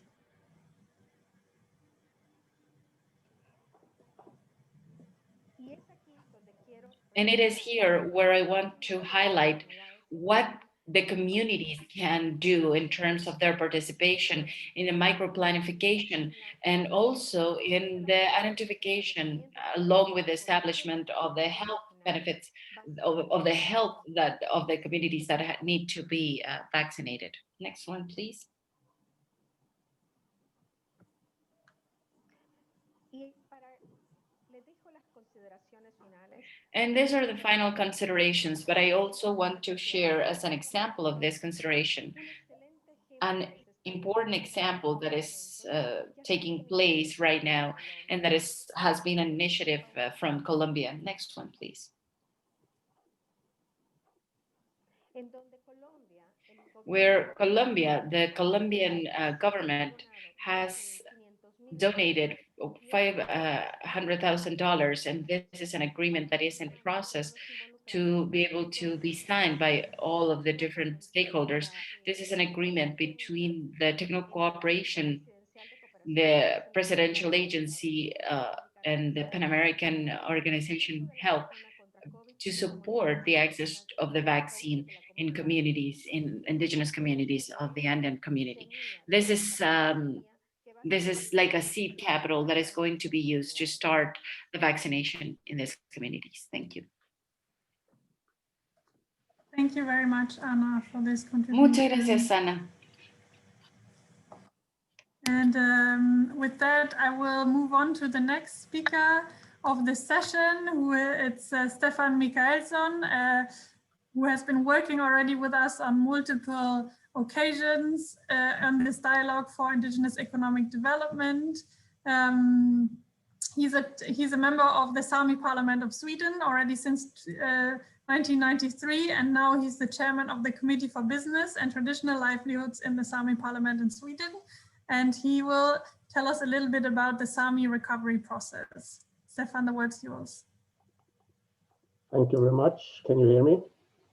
And it is here where I want to highlight what the communities can do in terms of their participation in the micro-planification and also in the identification along with the establishment of the health benefits of the health of the communities that need to be vaccinated. Next one, please. And these are the final considerations, but I also want to share as an example of this consideration, an important example that is taking place right now, and that has been an initiative from Colombia. Next one, please. Where the Colombian government has donated $500,000, and this is an agreement that is in process to be able to be signed by all of the different stakeholders. This is an agreement between the technical cooperation, the presidential agency, and the Pan American Organization Health to support the access of the vaccine in communities, in indigenous communities of the Andean community. This is like a seed capital that is going to be used to start the vaccination in these communities. Thank you. Thank you very much, Ana, for this contribution. Muchas gracias, Ana. And with that, I will move on to the next speaker of the session. It's Stefan Michaelson, who has been working already with us on multiple occasions on this dialogue for Indigenous economic development. He's a member of the Sami Parliament of Sweden already since 1993, and now he's the chairman of the Committee for Business and Traditional Livelihoods in the Sami Parliament in Sweden. And he will tell us a little bit about the Sami recovery process. Stefan, the word's yours. Thank you very much. Can you hear me?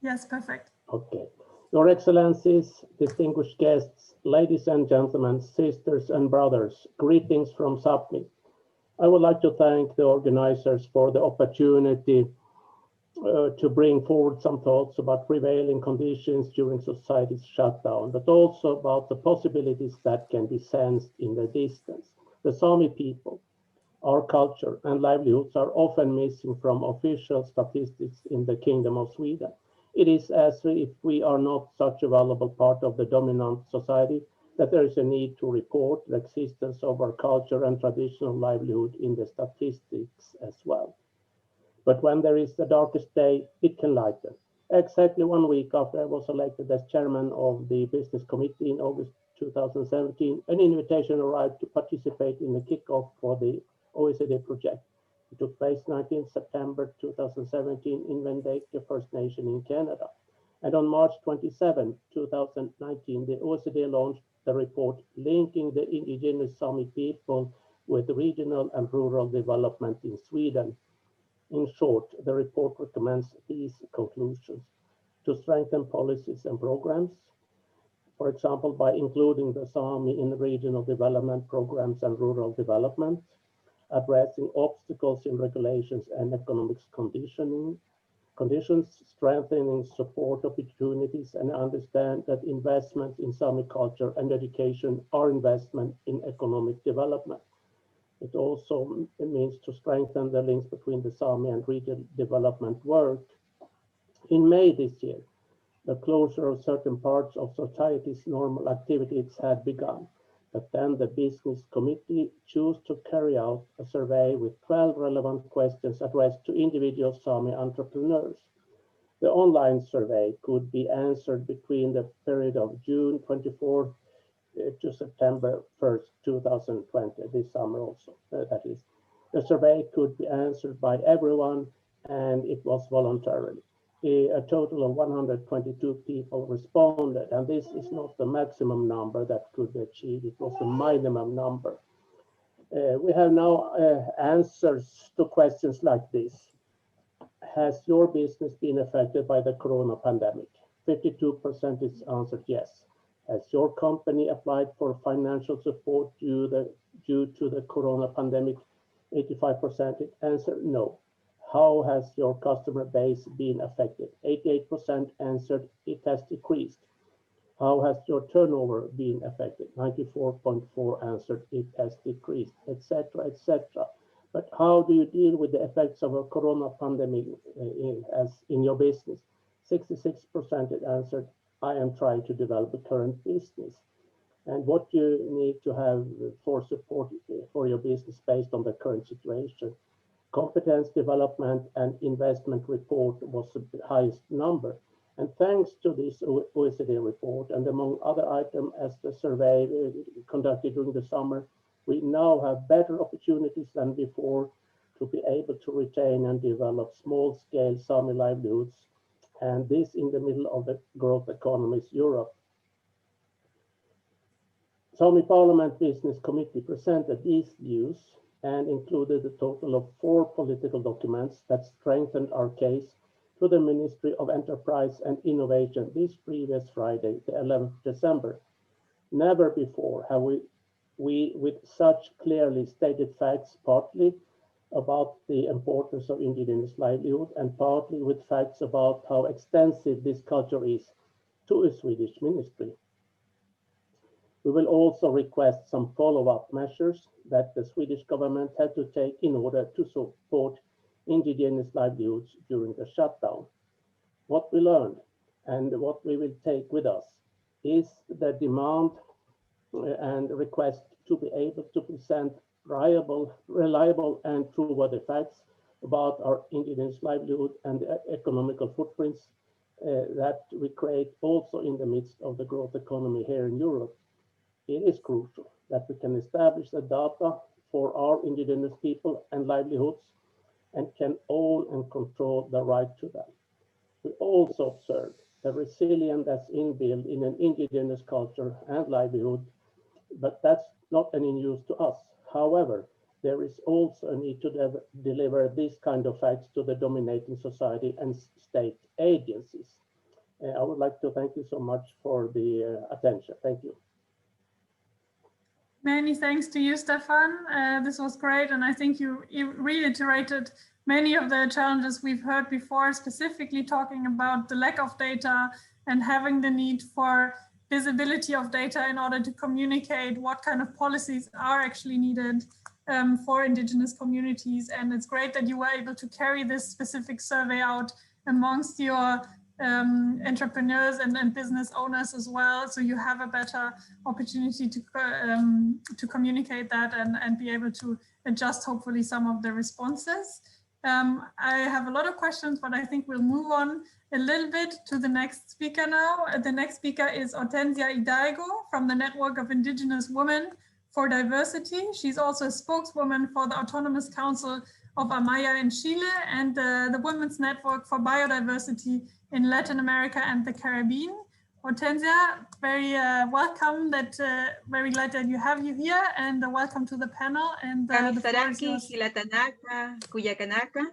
Yes, perfect. Okay. Your Excellencies, distinguished guests, ladies and gentlemen, sisters and brothers, greetings from Sápmi. I would like to thank the organizers for the opportunity to bring forward some thoughts about prevailing conditions during society's shutdown, but also about the possibilities that can be sensed in the distance. The Sami people, our culture and livelihoods are often missing from official statistics in the Kingdom of Sweden. It is as if we are not such a valuable part of the dominant society that there is a need to report the existence of our culture and traditional livelihood in the statistics as well. But when there is the darkest day, it can lighten. Exactly 1 week after I was elected as chairman of the Business Committee in August 2017, an invitation arrived to participate in the kickoff for the OECD project. It took place 19 September 2017 in Vendeke First Nation in Canada. And on March 27, 2019, the OECD launched the report linking the Indigenous Sami people with regional and rural development in Sweden. In short, the report recommends these conclusions: to strengthen policies and programs, for example, by including the Sami in regional development programs and rural development, addressing obstacles in regulations and economic conditions, strengthening support opportunities, and understand that investments in Sami culture and education are investment in economic development. It also means to strengthen the links between the Sami and regional development work. In May this year, the closure of certain parts of society's normal activities had begun, but then the Business Committee chose to carry out a survey with 12 relevant questions addressed to individual Sami entrepreneurs. The online survey could be answered between the period of June 24 to September 1st, 2020, this summer also, that is. The survey could be answered by everyone, and it was voluntarily. A total of 122 people responded, and this is not the maximum number that could be achieved, it was the minimum number. We have now answers to questions like this. Has your business been affected by the corona pandemic? 52% is answered yes. Has your company applied for financial support due to the corona pandemic? 85% answered no. How has your customer base been affected? 88% answered it has decreased. How has your turnover been affected? 94.4% answered it has decreased, etc., etc. But how do you deal with the effects of a corona pandemic as in your business? 66% answered I am trying to develop a current business. And what you need to have for support for your business based on the current situation. Competence development and investment report was the highest number. And thanks to this OECD report and among other items as the survey conducted during the summer, we now have better opportunities than before to be able to retain and develop small-scale Sami livelihoods, and this in the middle of the growth economies Europe. Sami Parliament Business Committee presented these views and included a total of 4 political documents that strengthened our case to the Ministry of Enterprise and Innovation this previous Friday, the 11th December. Never before have we with such clearly stated facts, partly about the importance of indigenous livelihood and partly with facts about how extensive this culture is, to a Swedish ministry. We will also request some follow-up measures that the Swedish government had to take in order to support indigenous livelihoods during the shutdown. What we learned and what we will take with us is the demand and request to be able to present reliable and trustworthy facts about our indigenous livelihood and the economical footprints that we create also in the midst of the growth economy here in Europe. It is crucial that we can establish the data for our indigenous people and livelihoods and can own and control the right to them. We also observe the resilience that's inbuilt in an indigenous culture and livelihood, but that's not any news to us. However, there is also a need to deliver these kind of facts to the dominating society and state agencies. I would like to thank you so much for the attention. Thank you. Many thanks to you, Stefan. This was great, and I think you reiterated many of the challenges we've heard before, specifically talking about the lack of data and having the need for visibility of data in order to communicate what kind of policies are actually needed for indigenous communities. And it's great that you were able to carry this specific survey out amongst your entrepreneurs and business owners as well, so you have a better opportunity to communicate that and be able to adjust hopefully some of the responses. I have a lot of questions, but I think we'll move on a little bit to the next speaker now. The next speaker is Hortensia Hidalgo from the Network of Indigenous Women for Diversity. She's also a spokeswoman for the Autonomous Council of Amaya in Chile and the Women's Network for Biodiversity in Latin America and the Caribbean. Hortensia, very welcome. Very glad that you have you here, and welcome to the panel. And Kamisaraki, Hilatanaka, Cuyacanaka.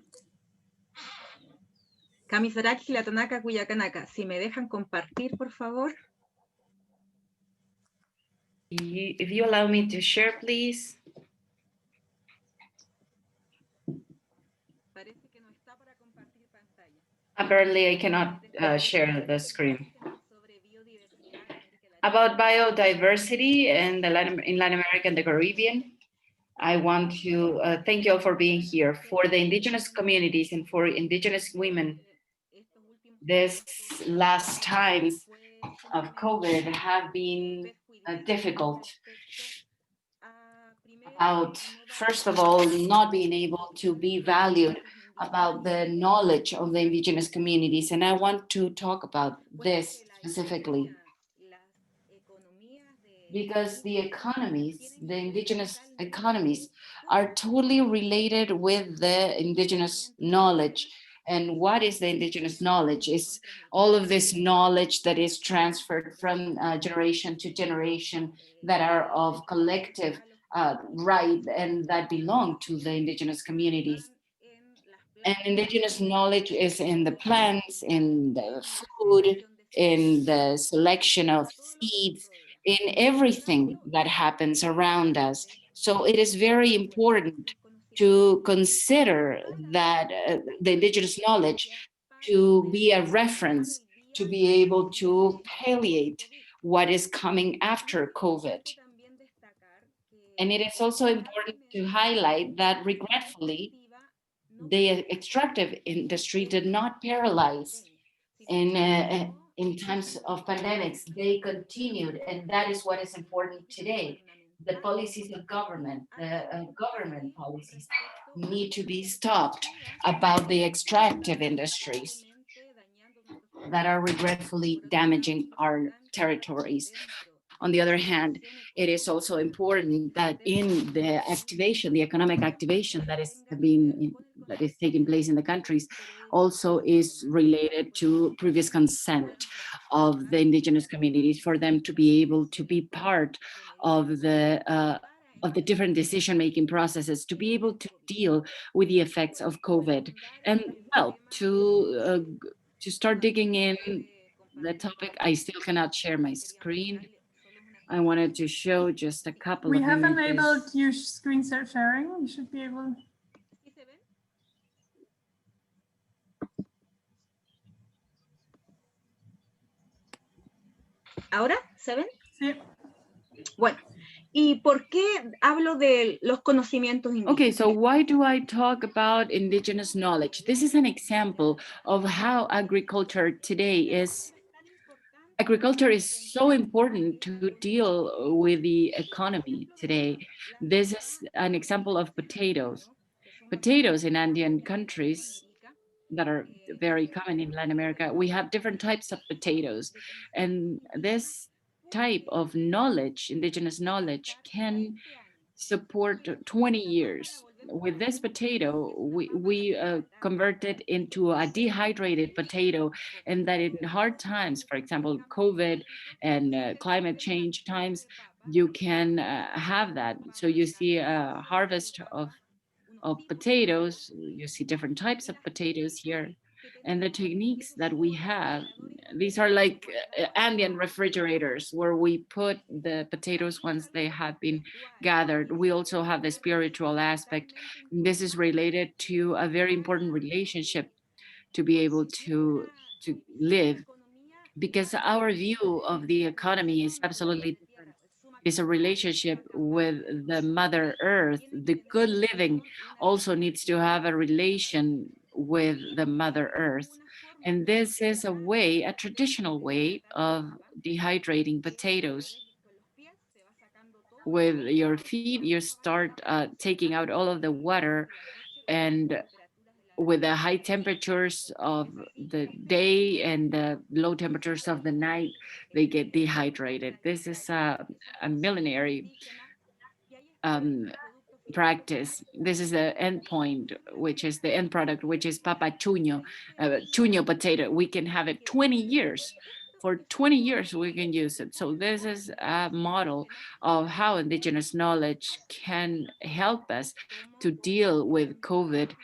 Kamisaraki, Hilatanaka, Cuyacanaka. Si me dejan compartir, por favor. If you allow me to share, please. Apparently, I cannot share the screen. About biodiversity in Latin America and the Caribbean, I want to thank you all for being here. For the indigenous communities and for indigenous women, this last times of COVID have been difficult. About, first of all, not being able to be valued, about the knowledge of the indigenous communities. And I want to talk about this specifically because the economies, the indigenous economies, are totally related with the indigenous knowledge. And what is the indigenous knowledge? It's all of this knowledge that is transferred from generation to generation that are of collective right and that belong to the indigenous communities. And indigenous knowledge is in the plants, in the food, in the selection of seeds, in everything that happens around us. So it is very important to consider that the indigenous knowledge to be a reference, to be able to palliate what is coming after COVID. And it is also important to highlight that regretfully, the extractive industry did not paralyze in times of pandemics. They continued, and that is what is important today. The policies of government, the government policies need to be stopped about the extractive industries that are regretfully damaging our territories. On the other hand, it is also important that in the activation, the economic activation that is taking place in the countries also is related to previous consent of the indigenous communities for them to be able to be part of the different decision-making processes, to be able to deal with the effects of COVID. And well, to start digging in the topic, I still cannot share my screen. I wanted to show just a couple of images. We have enabled your screen sharing. You should be able. ¿Ahora? ¿Se ven? Sí. Bueno, ¿y por qué hablo de los conocimientos indígenas? Okay, so why do I talk about indigenous knowledge? This is an example of how agriculture today is agriculture is so important to deal with the economy today. This is an example of potatoes. Potatoes in Andean countries that are very common in Latin America, we have different types of potatoes. And this type of knowledge, indigenous knowledge, can support 20 years. With this potato, we convert it into a dehydrated potato, and that in hard times, for example, COVID and climate change times, you can have that. So you see a harvest of potatoes, you see different types of potatoes here. And the techniques that we have, these are like Andean refrigerators where we put the potatoes once they have been gathered. We also have the spiritual aspect. This is related to a very important relationship to be able to live, because our view of the economy is absolutely different. It's a relationship with the Mother Earth. The good living also needs to have a relation with the Mother Earth. And this is a way, a traditional way of dehydrating potatoes. With your feet, you start taking out all of the water, and with the high temperatures of the day and the low temperatures of the night, they get dehydrated. This is a millenary practice. This is the end point, which is the end product, which is papa chuño, chuño potato. We can have it 20 years. For 20 years, we can use it. So this is a model of how indigenous knowledge can help us to deal with COVID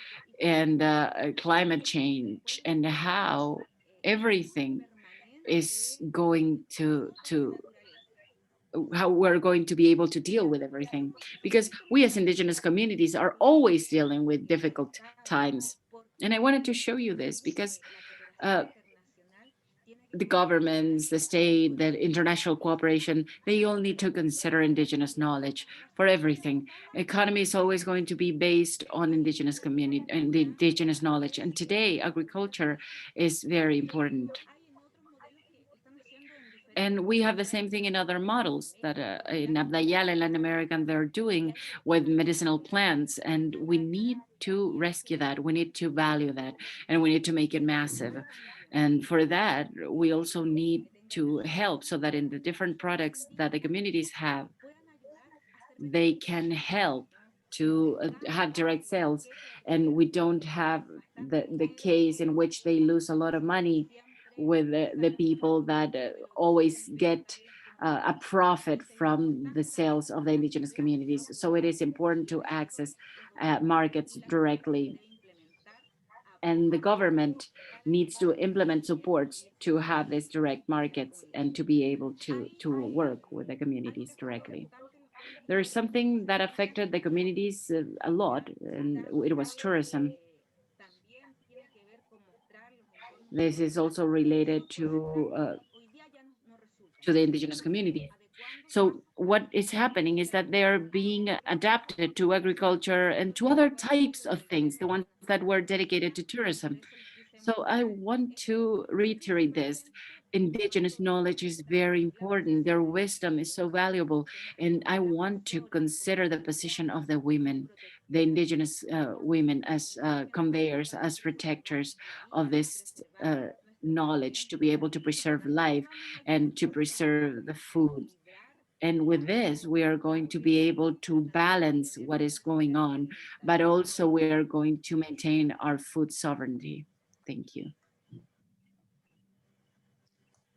and climate change, and how everything is going to how we're going to be able to deal with everything, because we as indigenous communities are always dealing with difficult times. And I wanted to show you this because the governments, the state, the international cooperation, they all need to consider indigenous knowledge for everything. Economy is always going to be based on indigenous community and the indigenous knowledge. And today, agriculture is very important. And we have the same thing in other models that in Abdayala and Latin American, they're doing with medicinal plants. And we need to rescue that. We need to value that. And we need to make it massive. And for that, we also need to help so that in the different products that the communities have, they can help to have direct sales. And we don't have the case in which they lose a lot of money with the people that always get a profit from the sales of the indigenous communities. So it is important to access markets directly. And the government needs to implement supports to have these direct markets and to be able to work with the communities directly. There is something that affected the communities a lot, and it was tourism. This is also related to the indigenous community. So what is happening is that they're being adapted to agriculture and to other types of things, the ones that were dedicated to tourism. So I want to reiterate this. Indigenous knowledge is very important. Their wisdom is so valuable. And I want to consider the position of the women, the indigenous women as conveyors, as protectors of this knowledge, to be able to preserve life and to preserve the food. And with this, we are going to be able to balance what is going on, but also we are going to maintain our food sovereignty. Thank you.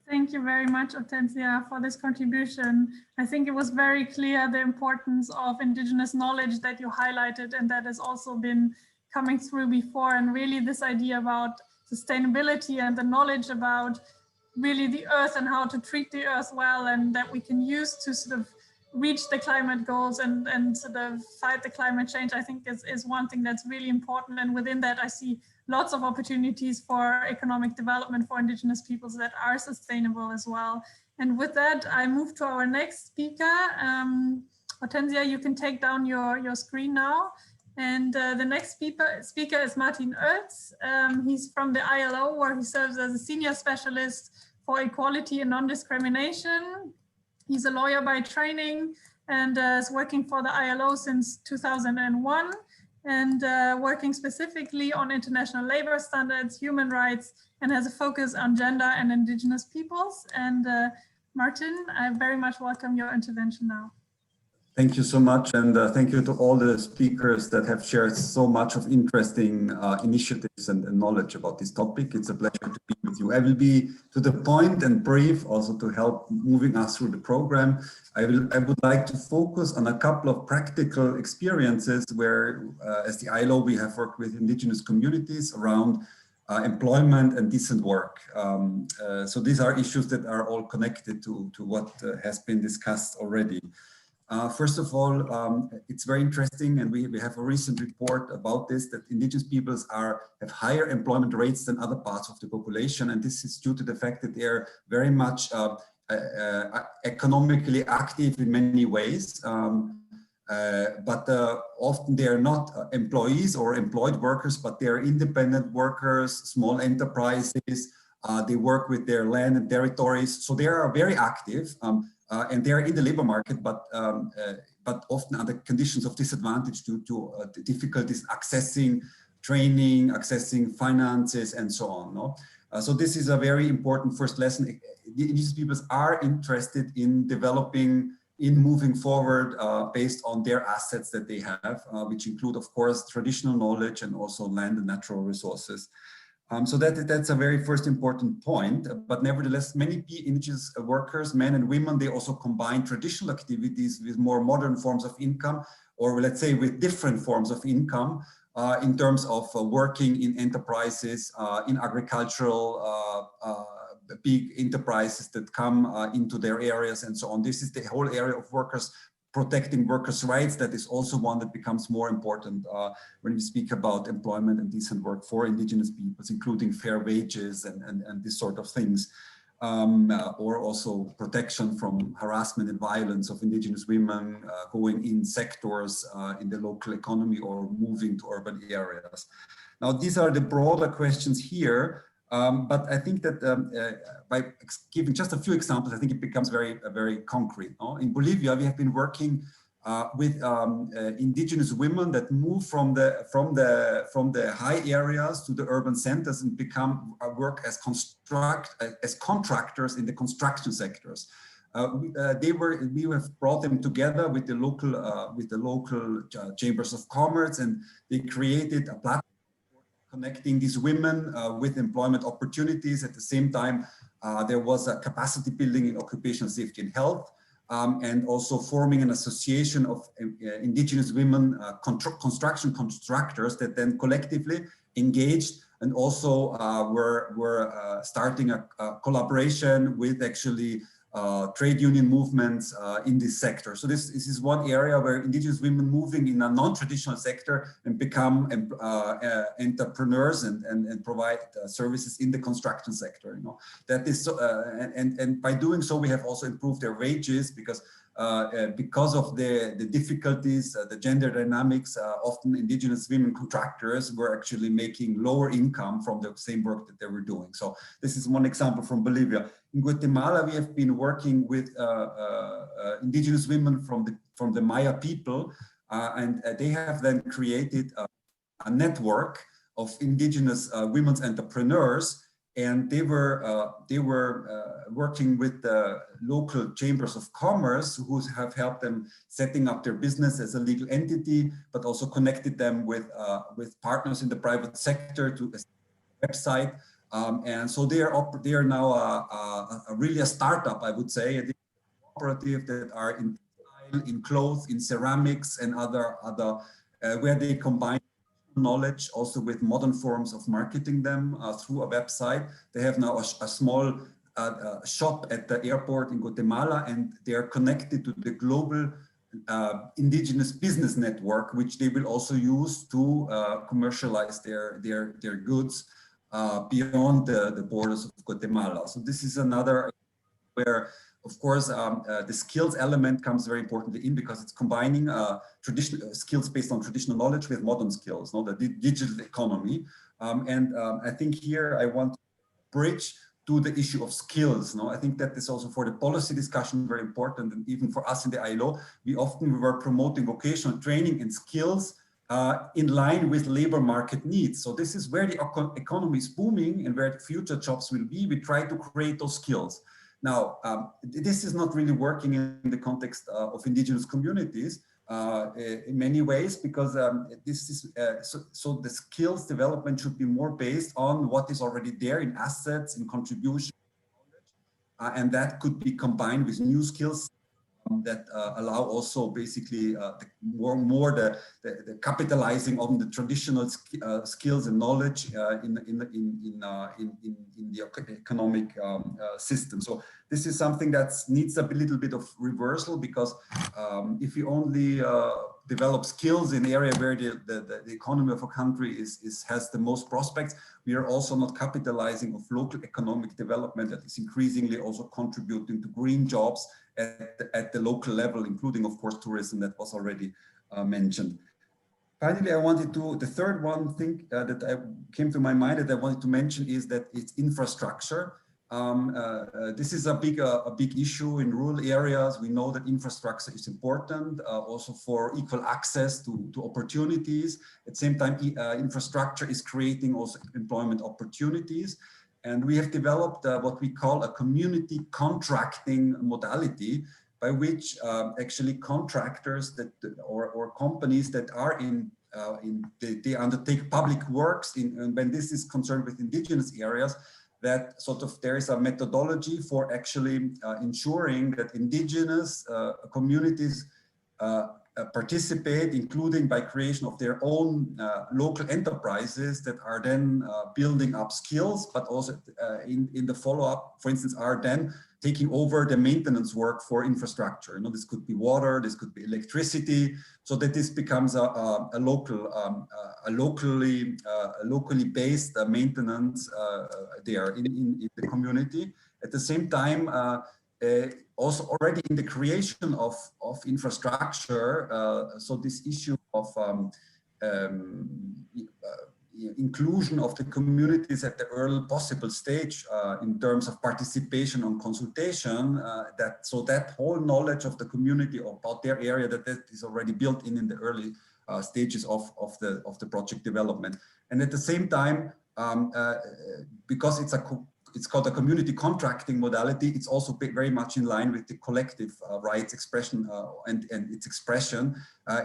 Thank you very much, Hortensia, for this contribution. I think it was very clear the importance of indigenous knowledge that you highlighted, and that has also been coming through before. And really this idea about sustainability and the knowledge about really the earth and how to treat the earth well, and that we can use to sort of reach the climate goals and sort of fight the climate change, I think is one thing that's really important. And within that, I see lots of opportunities for economic development for indigenous peoples that are sustainable as well. And with that, I move to our next speaker. Hortensia, you can take down your screen now. And the next speaker is Martin Oertz. He's from the ILO, where he serves as a senior specialist for equality and non-discrimination. He's a lawyer by training and is working for the ILO since 2001 and working specifically on international labor standards, human rights, and has a focus on gender and indigenous peoples. And Martin, I very much welcome your intervention now. Thank you so much, and thank you to all the speakers that have shared so much of interesting initiatives and knowledge about this topic. It's a pleasure to be with you. I will be to the point and brief, also to help moving us through the program. I would like to focus on a couple of practical experiences where, as the ILO, we have worked with indigenous communities around employment and decent work. So these are issues that are all connected to what has been discussed already. First of all, it's very interesting, and we have a recent report about this, that indigenous peoples have higher employment rates than other parts of the population, and this is due to the fact that they're very much economically active in many ways, but often they are not employees or employed workers, but they are independent workers, small enterprises. They work with their land and territories, so they are very active. And they are in the labor market, but often under conditions of disadvantage due to the difficulties accessing training, accessing finances, and so on. No? So this is a very important first lesson. The indigenous peoples are interested in developing, in moving forward based on their assets that they have, which include, of course, traditional knowledge and also land and natural resources. So that's a very first important point, but nevertheless, many indigenous workers, men and women, they also combine traditional activities with more modern forms of income, or let's say with different forms of income in terms of working in enterprises, in agricultural, big enterprises that come into their areas and so on. This is the whole area of workers, protecting workers' rights. That is also one that becomes more important when we speak about employment and decent work for indigenous peoples, including fair wages and this sort of things, or also protection from harassment and violence of indigenous women going in sectors in the local economy or moving to urban areas. Now, these are the broader questions here. But I think that by giving just a few examples, I think it becomes very concrete. No? In Bolivia, we have been working with indigenous women that move from the high areas to the urban centers and work as contractors in the construction sectors. We have brought them together with the local chambers of commerce, and they created a platform connecting these women with employment opportunities. At the same time, there was a capacity building in occupational safety and health, and also forming an association of indigenous women construction constructors that then collectively engaged and also were starting a collaboration with actually trade union movements in this sector. So this is one area where indigenous women moving in a non-traditional sector and become entrepreneurs and provide services in the construction sector. You know, that is and by doing so, we have also improved their wages because of the difficulties, the gender dynamics. Often indigenous women contractors were actually making lower income from the same work that they were doing. So this is one example from Bolivia. In Guatemala, we have been working with indigenous women from the Maya people, and they have then created a network of indigenous women's entrepreneurs, and they were working with the local chambers of commerce, who have helped them setting up their business as a legal entity, but also connected them with partners in the private sector to a website. And so they are now really a startup, I would say, a cooperative that are in clothes, in ceramics, and other where they combine knowledge also with modern forms of marketing them through a website. They have now a small shop at the airport in Guatemala, and they are connected to the global indigenous business network, which they will also use to commercialize their goods beyond the borders of Guatemala. So this is another where, of course, the skills element comes very importantly in, because it's combining traditional skills based on traditional knowledge with modern skills, the digital economy. And I think here I want to bridge to the issue of skills. No, I think that is also for the policy discussion very important, and even for us in the ILO, we were promoting vocational training and skills in line with labor market needs. So this is where the economy is booming and where the future jobs will be. We try to create those skills. Now, this is not really working in the context of indigenous communities in many ways, because this is so the skills development should be more based on what is already there in assets, in contribution, and that could be combined with new skills that allow also basically the capitalizing on the traditional skills and knowledge in the economic system. So this is something that needs a little bit of reversal, because if you only develop skills in an area where the economy of a country has the most prospects, we are also not capitalizing of local economic development that is increasingly also contributing to green jobs at the local level, including, of course, tourism that was already mentioned. Finally, I wanted to, the third one thing that came to my mind that I wanted to mention is that it's infrastructure. This is a big issue in rural areas. We know that infrastructure is important also for equal access to opportunities. At the same time, infrastructure is creating also employment opportunities. And we have developed what we call a community contracting modality, by which actually contractors that or companies that are they undertake public works and when this is concerned with indigenous areas, that sort of there is a methodology for actually ensuring that indigenous communities participate, including by creation of their own local enterprises that are then building up skills, but also in the follow-up, for instance, are then taking over the maintenance work for infrastructure. You know, this could be water, this could be electricity, so that this becomes a locally based maintenance there in the community. At the same time, also already in the creation of infrastructure, so this issue of inclusion of the communities at the early possible stage in terms of participation and consultation, that whole knowledge of the community about their area that is already built in the early stages of the project development. And at the same time, because it's called a community contracting modality, it's also very much in line with the collective rights expression and its expression.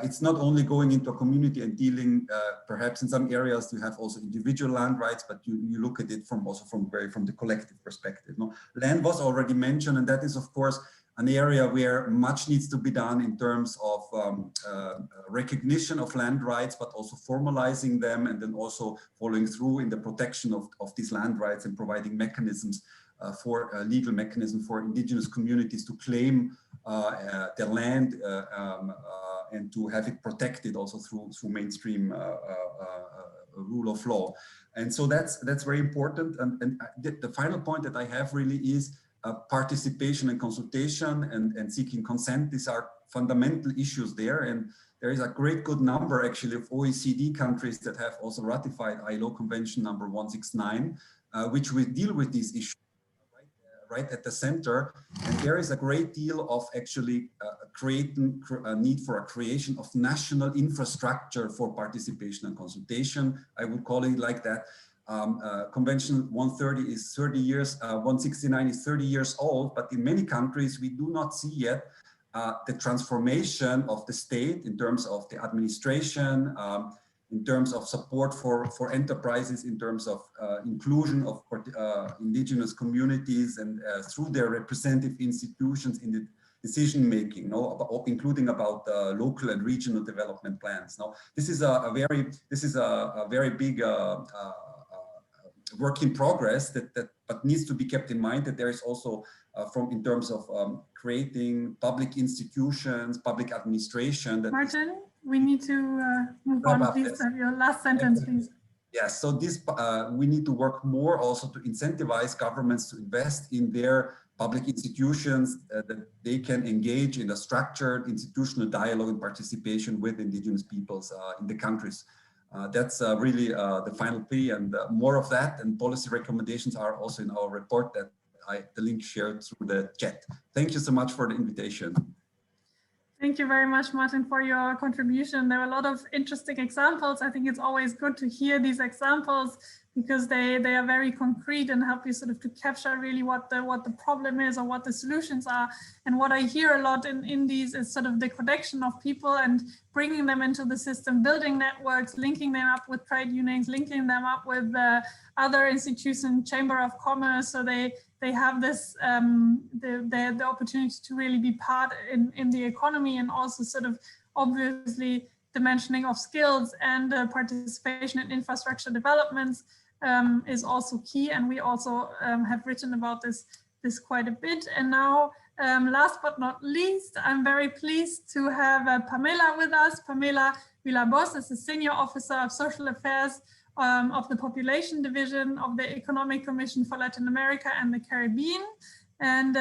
It's not only going into a community and dealing, perhaps in some areas you have also individual land rights, but you look at it from the collective perspective. No? Land was already mentioned, and that is of course an area where much needs to be done in terms of recognition of land rights, but also formalizing them, and then also following through in the protection of these land rights and providing mechanisms for legal mechanism for indigenous communities to claim their land and to have it protected also through mainstream rule of law. And so that's very important. And the final point that I have really is participation and consultation and seeking consent. These are fundamental issues there, and there is a good number actually of OECD countries that have also ratified ILO Convention number 169, which will deal with these issues right at the center. And there is a great deal of actually creating a need for a creation of national infrastructure for participation and consultation. I would call it like that. Convention 130 is 30 years, 169 is 30 years old, but in many countries we do not see yet the transformation of the state in terms of the administration, in terms of support for enterprises, in terms of inclusion of indigenous communities and through their representative institutions in the decision making, including about local and regional development plans. Now, this is a very big work in progress but needs to be kept in mind that there is also in terms of creating public institutions, public administration. Martin, we need to move on, please. Your last sentence, please. Yes, so this we need to work more also to incentivize governments to invest in their public institutions that they can engage in a structured institutional dialogue and participation with indigenous peoples in the countries That's really the final plea, and more of that and policy recommendations are also in our report that the link shared through the chat. Thank you so much for the invitation. Thank you very much, Martin, for your contribution. There are a lot of interesting examples. I think it's always good to hear these examples because they are very concrete and help you sort of to capture really what the problem is or what the solutions are. And what I hear a lot in these is sort of the connection of people and bringing them into the system, building networks, linking them up with trade unions, linking them up with other institutions, Chamber of Commerce, so they have this the opportunity to really be part in the economy, and also sort of obviously the mentioning of skills and participation in infrastructure developments is also key, and we also have written about this quite a bit. And now, last but not least, I'm very pleased to have Pamela with us. Pamela Villabos is the Senior Officer of Social Affairs of the Population Division of the Economic Commission for Latin America and the Caribbean. And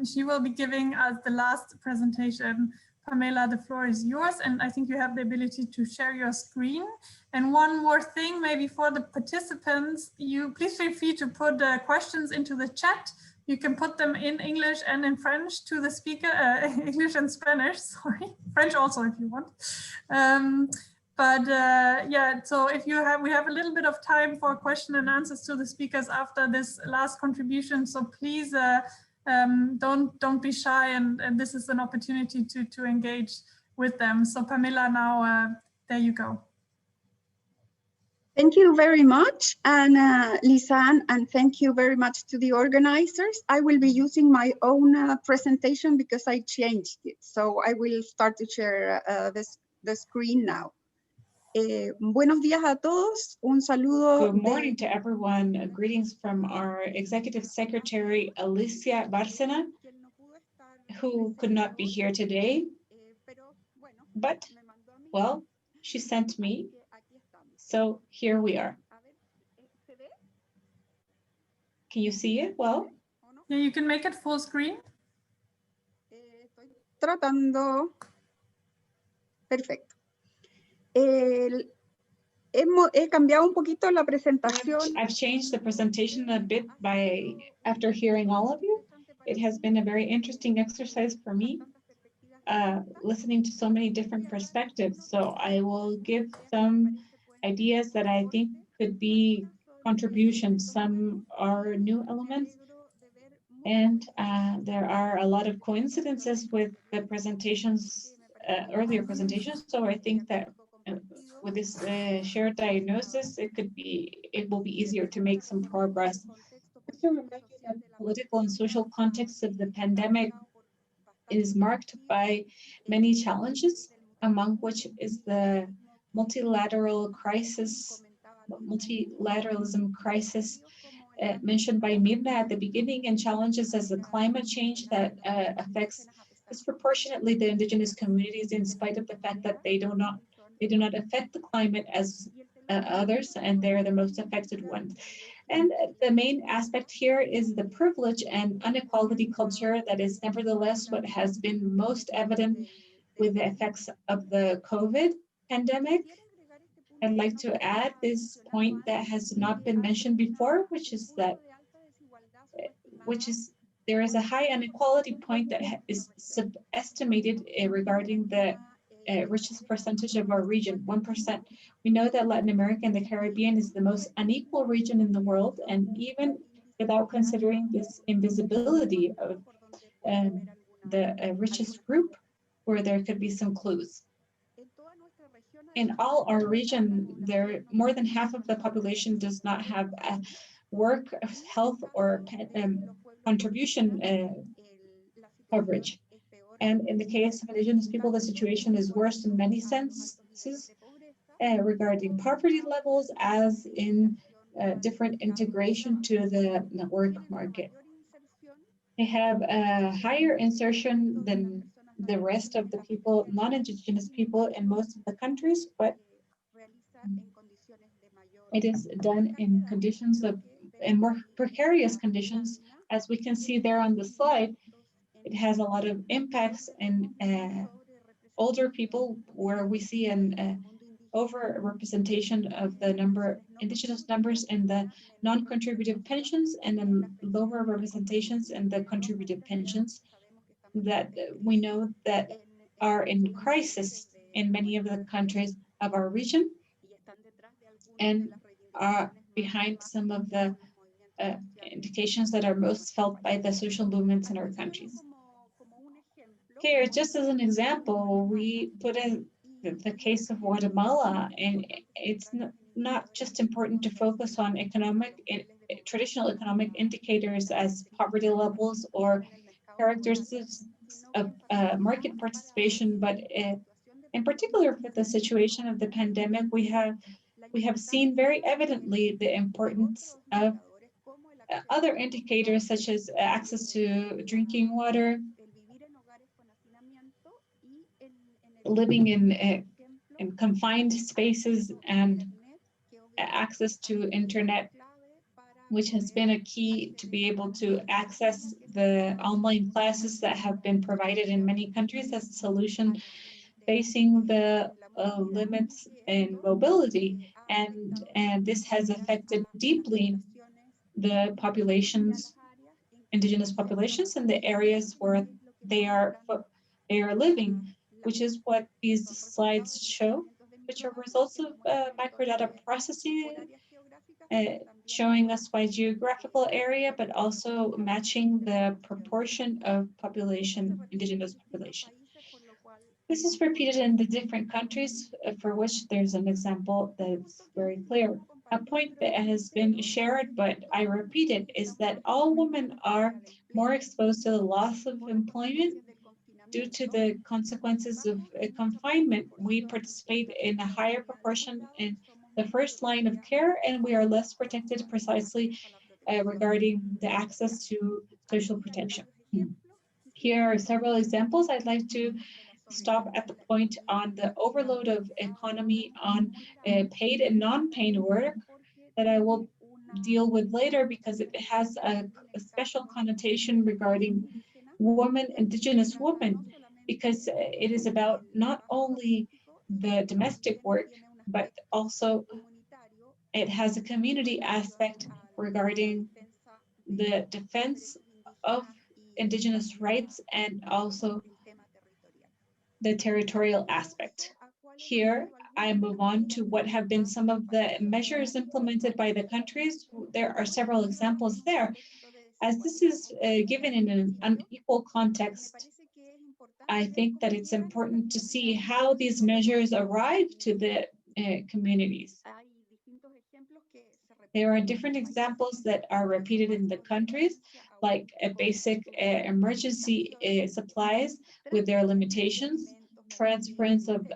she will be giving us the last presentation. Pamela, the floor is yours, and I think you have the ability to share your screen. And one more thing, maybe for the participants, please feel free to put questions into the chat. You can put them in English and in French to the speaker, English and Spanish, sorry, French also if you want. Yeah, so if we have a little bit of time for question and answers to the speakers after this last contribution. So please don't be shy, and this is an opportunity to engage with them. So Pamela, now there you go. Thank you very much, and Lisanne, and thank you very much to the organizers. I will be using my own presentation because I changed it. So I will start to share the screen now. Buenos días a todos. Un saludo. Good morning to everyone. Greetings from our Executive Secretary, Alicia Bárcena, who could not be here today. But, well, she sent me. So here we are. Can you see it well? Yeah, you can make it full screen. Tratando. Perfecto. He cambiado un poquito la presentación. I've changed the presentation a bit after hearing all of you. It has been a very interesting exercise for me, listening to so many different perspectives. So I will give some ideas that I think could be contributions. Some are new elements, and there are a lot of coincidences with the presentations, earlier presentations. So I think that with this shared diagnosis, it will be easier to make some progress. To remind you that the political and social context of the pandemic is marked by many challenges, among which is the multilateralism crisis mentioned by Mirna at the beginning, and challenges as the climate change that affects disproportionately the indigenous communities, in spite of the fact that they do not affect the climate as others, and they're the most affected ones. And the main aspect here is the privilege and inequality culture that is nevertheless what has been most evident with the effects of the COVID pandemic. I'd like to add this point that has not been mentioned before, which is there is a high inequality point that is subestimated regarding the richest percentage of our region, 1%. We know that Latin America and the Caribbean is the most unequal region in the world, and even without considering this invisibility of the richest group, where there could be some clues. In all our region, more than half of the population does not have work, health, or contribution coverage. And in the case of indigenous people, the situation is worse in many senses regarding poverty levels, as in different integration to the work market. They have a higher insertion than the rest of the people, non-indigenous people in most of the countries, but it is done in conditions in more precarious conditions, as we can see there on the slide. It has a lot of impacts in older people, where we see over-representation of the indigenous numbers in the non-contributive pensions, and then lower representations in the contributive pensions that we know that are in crisis in many of the countries of our region, and are behind some of the indications that are most felt by the social movements in our countries. Here, just as an example, we put in the case of Guatemala, and it's not just important to focus on traditional economic indicators as poverty levels or characteristics of market participation, but in particular for the situation of the pandemic, we have seen very evidently the importance of other indicators such as access to drinking water, living in confined spaces, and access to internet, which has been a key to be able to access the online classes that have been provided in many countries as a solution facing the limits in mobility. And this has affected deeply the populations, indigenous populations, in the areas where they are living, which is what these slides show, which are results of microdata processing, showing us by geographical area, but also matching the proportion of population, indigenous population. This is repeated in the different countries for which there's an example that's very clear. A point that has been shared, but I repeat it, is that all women are more exposed to the loss of employment due to the consequences of confinement. We participate in a higher proportion in the first line of care, and we are less protected precisely regarding the access to social protection. Here are several examples. I'd like to stop at the point on the overload of economy on paid and non-paid work that I will deal with later, because it has a special connotation regarding women, indigenous women, because it is about not only the domestic work, but also it has a community aspect regarding the defense of indigenous rights and also the territorial aspect. Here, I move on to what have been some of the measures implemented by the countries. There are several examples there. As this is given in an unequal context, I think that it's important to see how these measures arrive to the communities. There are different examples that are repeated in the countries, like basic emergency supplies with their limitations, transference of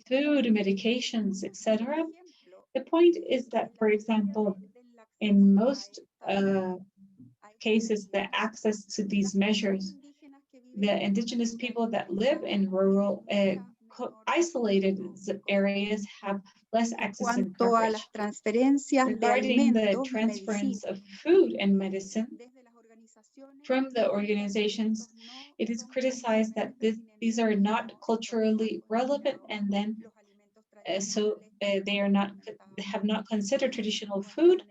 food, medications, etc. The point is that, for example, in most cases, the access to these measures, the indigenous people that live in rural, isolated areas have less access and coverage. Regarding the transference of food and medicine from the organizations, it is criticized that these are not culturally relevant, and then they have not considered traditional food.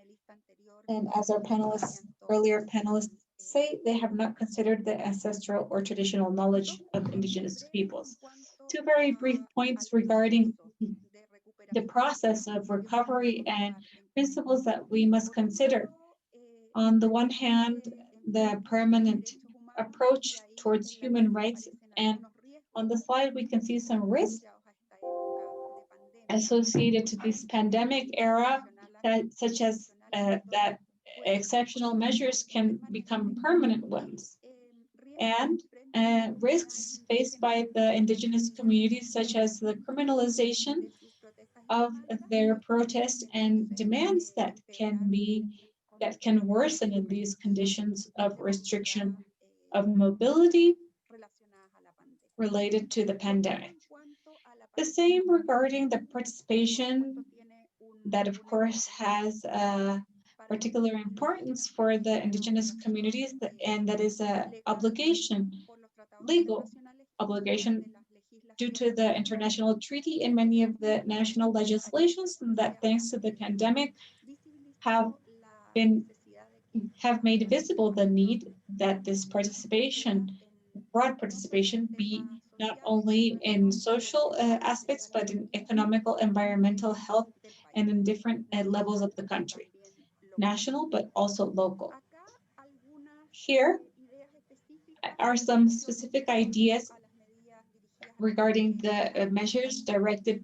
And as our earlier panelists say, they have not considered the ancestral or traditional knowledge of indigenous peoples. Two very brief points regarding the process of recovery and principles that we must consider. On the one hand, the permanent approach towards human rights, and on the slide we can see some risks associated to this pandemic era, such as that exceptional measures can become permanent ones, and risks faced by the indigenous communities, such as the criminalization of their protests and demands that can worsen in these conditions of restriction of mobility related to the pandemic. The same regarding the participation, that of course has particular importance for the indigenous communities, and that is an obligation, legal obligation due to the international treaty and many of the national legislations that, thanks to the pandemic, have made visible the need that this participation, broad participation, be not only in social aspects, but in economical, environmental, health, and in different levels of the country, national, but also local. Here are some specific ideas regarding the measures directed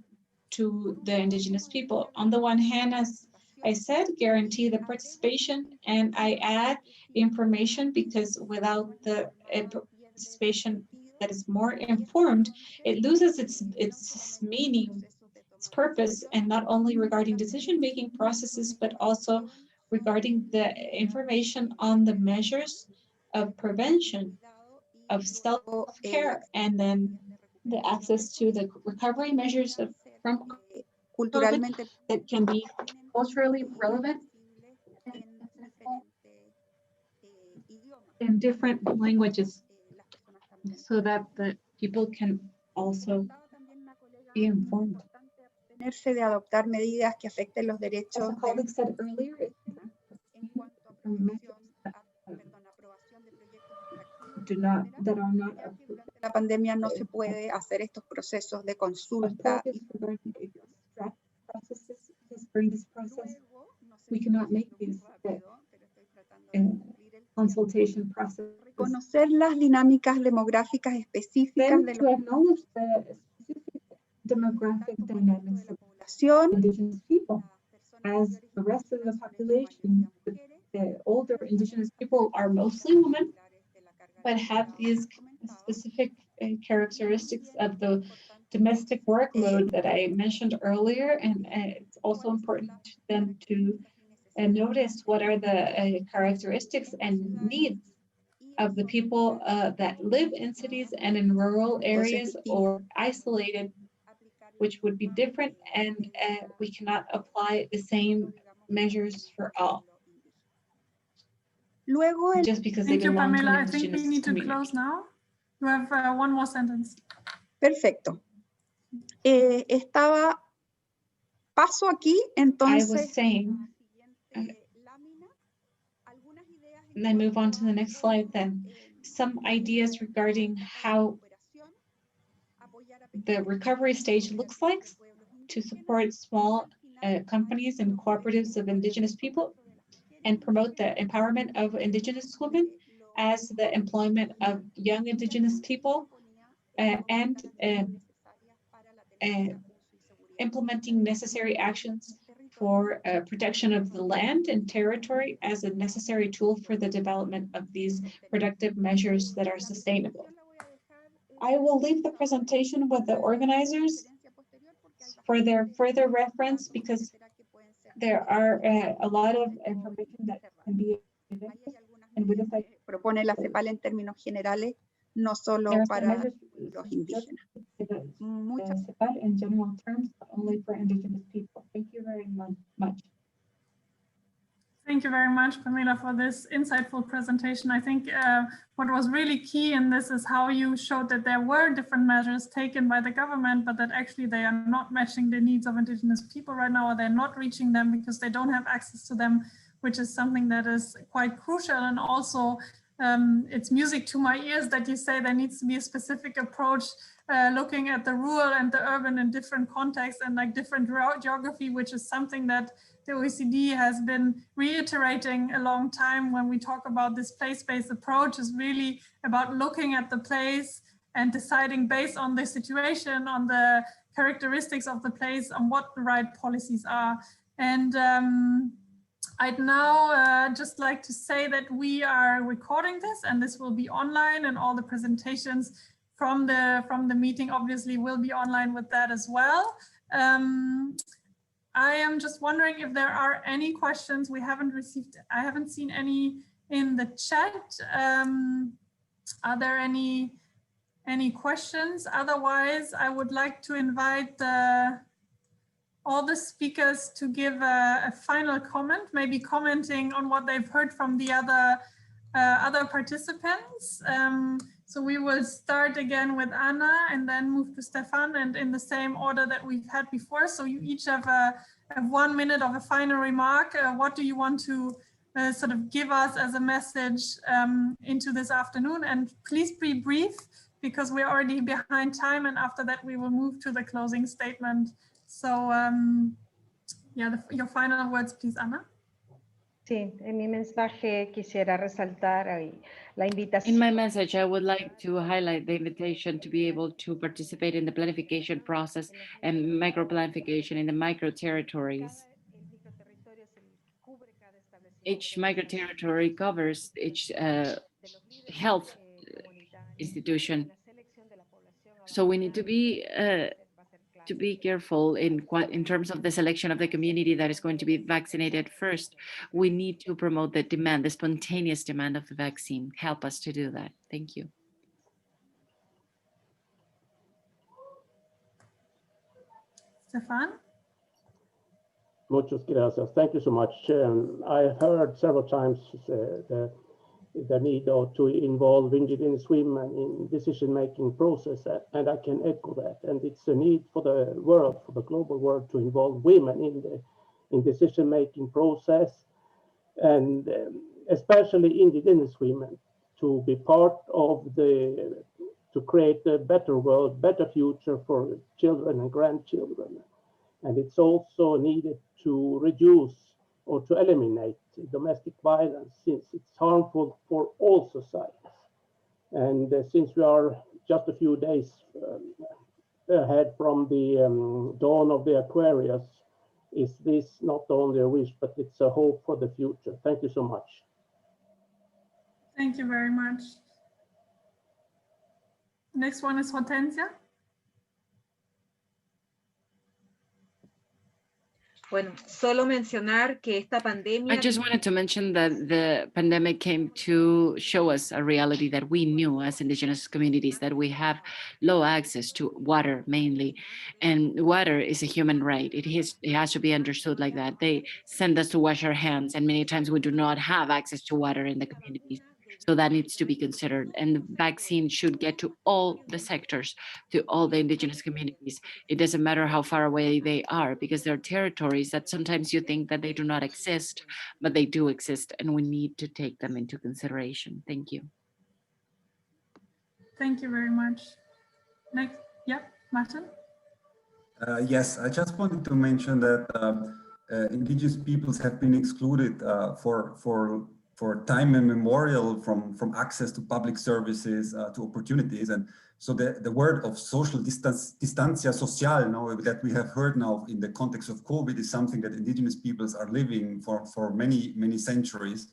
to the indigenous people. On the one hand, as I said, guarantee the participation, and I add information because without the participation that is more informed, it loses its meaning, its purpose, and not only regarding decision-making processes, but also regarding the information on the measures of prevention, of self-care, and then the access to the recovery measures from COVID that can be culturally relevant in different languages, so that the people can also be informed. De adoptar medidas que afecten los derechos. As a colleague said earlier, that are not approved. La pandemia no se puede hacer estos procesos de consulta. During this process, we cannot make these consultation process. Conocer las dinámicas demográficas específicas de to acknowledge the specific demographic dynamics of indigenous people. As the rest of the population, the older indigenous people are mostly women, but have these specific characteristics of the domestic workload that I mentioned earlier. And it's also important then to notice what are the characteristics and needs of the people that live in cities and in rural areas or isolated, which would be different, and we cannot apply the same measures for all. Luego, just because they Thank you, belong Pamela. to I an think we indigenous need to community. close now. You have one more sentence. Perfecto. Paso aquí, entonces. I was saying, and I move on to the next slide then. Some ideas regarding how the recovery stage looks like to support small companies and cooperatives of indigenous people and promote the empowerment of indigenous women as the employment of young indigenous people and implementing necessary actions for protection of the land and territory as a necessary tool for the development of these productive measures that are sustainable. I will leave the presentation with the organizers for their further reference because there are a lot of information that can be and with this propone la CEPAL en términos generales, no solo para los indígenas. CEPAL in general terms, only for indigenous people. Thank you very much. Thank you very much, Pamela, for this insightful presentation. I think what was really key in this is how you showed that there were different measures taken by the government, but that actually they are not matching the needs of indigenous people right now, or they're not reaching them because they don't have access to them, which is something that is quite crucial. And also it's music to my ears that you say there needs to be a specific approach looking at the rural and the urban in different contexts and like different geography, which is something that the OECD has been reiterating a long time when we talk about this place-based approach is really about looking at the place and deciding based on the situation, on the characteristics of the place, on what the right policies are. And I'd now just like to say that we are recording this and this will be online, and all the presentations from the meeting obviously will be online with that as well. I am just wondering if there are any questions we haven't received. I haven't seen any in the chat. Are there any questions? Otherwise, I would like to invite all the speakers to give a final comment, maybe commenting on what they've heard from the other other participants. So we will start again with Anna and then move to Stefan, and in the same order that we've had before. So you each have 1 minute of a final remark. What do you want to sort of give us as a message into this afternoon? And please be brief, because we're already behind time, and after that we will move to the closing statement. So yeah, your final words, please, Anna. Sí, en mi mensaje quisiera resaltar la invitación. In my message, I would like to highlight the invitation to be able to participate in the planification process and micro-planification in the micro-territories. Each micro-territory covers each health institution. So we need to be careful in terms of the selection of the community that is going to be vaccinated first. We need to promote the demand, the spontaneous demand of the vaccine. Help us to do that. Thank you. Stefan? Muchas gracias. Thank you so much. I heard several times the need to involve Indigenous women in decision-making process, and I can echo that. And it's a need for the world, for the global world, to involve women in decision-making process, and especially Indigenous women, to be part of to create a better world, better future for children and grandchildren. And it's also needed to reduce or to eliminate domestic violence, since it's harmful for all societies. And since we are just a few days ahead from the dawn of the Aquarius, is this not only a wish, but it's a hope for the future. Thank you so much. Thank you very much. Next one is Hortensia. Bueno, solo mencionar que esta pandemia. I just wanted to mention that the pandemic came to show us a reality that we knew as Indigenous communities, that we have low access to water mainly, and water is a human right. It has to be understood like that. They send us to wash our hands, and many times we do not have access to water in the communities. So that needs to be considered, and the vaccine should get to all the sectors, to all the Indigenous communities. It doesn't matter how far away they are, because there are territories that sometimes you think that they do not exist, but they do exist, and we need to take them into consideration. Thank you. Thank you very much. Next, yeah, Martin? Yes, I just wanted to mention that Indigenous peoples have been excluded for time immemorial from access to public services, to opportunities. And so the word of social distancia social now that we have heard now in the context of COVID is something that Indigenous peoples are living for many, many centuries.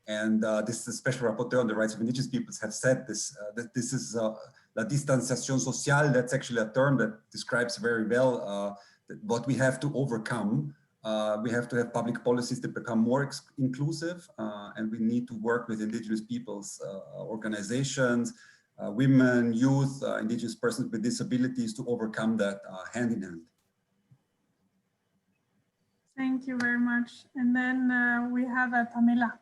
And this is a special rapporteur on the rights of Indigenous peoples have said this, that this is la distanciación social. That's actually a term that describes very well what we have to overcome. We have to have public policies that become more inclusive, and we need to work with Indigenous peoples, organizations, women, youth, Indigenous persons with disabilities to overcome that hand in hand. Thank you very much. And then we have Pamela.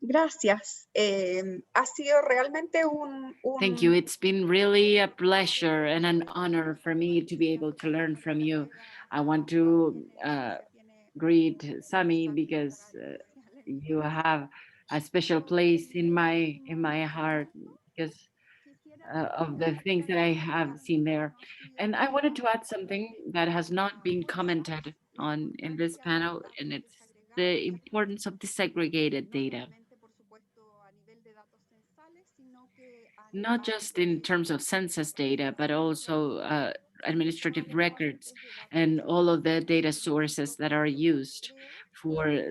Gracias. Ha sido realmente Thank you. It's been really a pleasure and an honor for me to be able to learn from you. I want to greet Sami, because you have a special place in my heart because of the things that I have seen there. And I wanted to add something that has not been commented on in this panel, and it's the importance of disaggregated data. Not just in terms of census data, but also administrative records and all of the data sources that are used for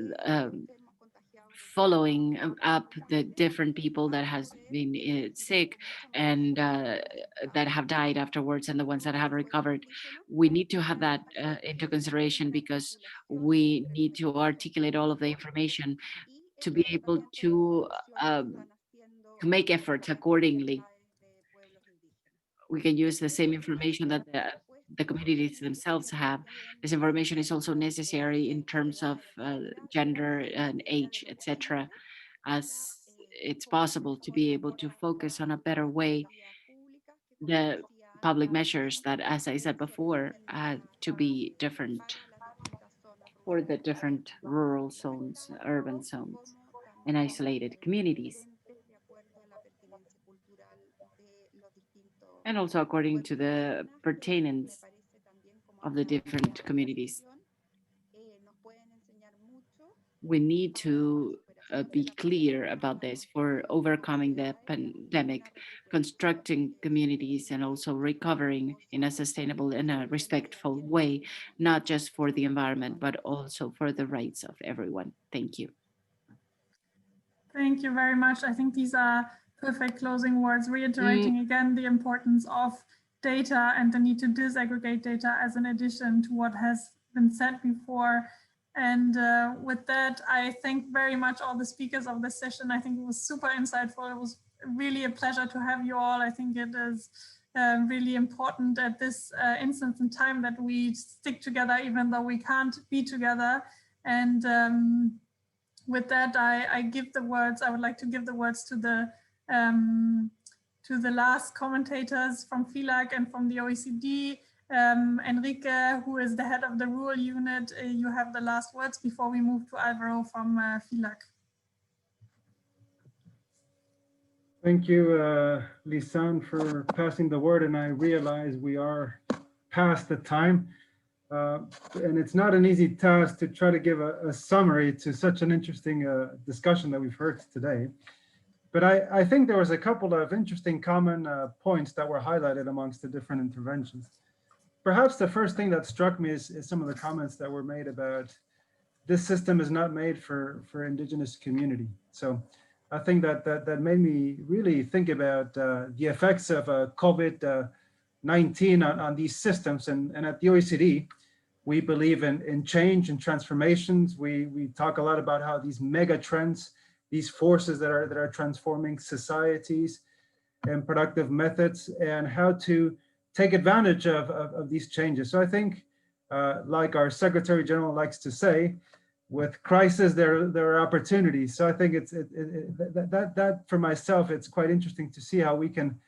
following up the different people that has been sick and that have died afterwards, and the ones that have recovered. We need to have that into consideration, because we need to articulate all of the information to be able to make efforts accordingly. We can use the same information that the communities themselves have. This information is also necessary in terms of gender and age, etc., as it's possible to be able to focus on a better way the public measures that, as I said before, to be different for the different rural zones, urban zones, and isolated communities. And also according to the pertainance of the different communities. We need to be clear about this for overcoming the pandemic, constructing communities, and also recovering in a sustainable and a respectful way, not just for the environment, but also for the rights of everyone. Thank you. Thank you very much. I think these are perfect closing words, reiterating again the importance of data and the need to disaggregate data as an addition to what has been said before. And with that, I thank very much all the speakers of this session. I think it was super insightful. It was really a pleasure to have you all. I think it is really important at this instance in time that we stick together, even though we can't be together. And with that, I give the words. I would like to give the words to the last commentators from FILAC and from the OECD. Enrique, who is the head of the rural unit, you have the last words before we move to Alvaro from FILAC. Thank you, Lisanne, for passing the word. And I realize we are past the time. And it's not an easy task to try to give a summary to such an interesting discussion that we've heard today. But I think there was a couple of interesting common points that were highlighted amongst the different interventions. Perhaps the first thing that struck me is some of the comments that were made about this system is not made for indigenous community. So I think that made me really think about the effects of COVID-19 on these systems. And at the OECD, we believe in change and transformations. We talk a lot about how these mega trends, these forces that are transforming societies and productive methods, and how to take advantage of these changes. So I think, like our Secretary General likes to say, with crisis, there are opportunities. So I think that for myself, it's quite interesting to see how we can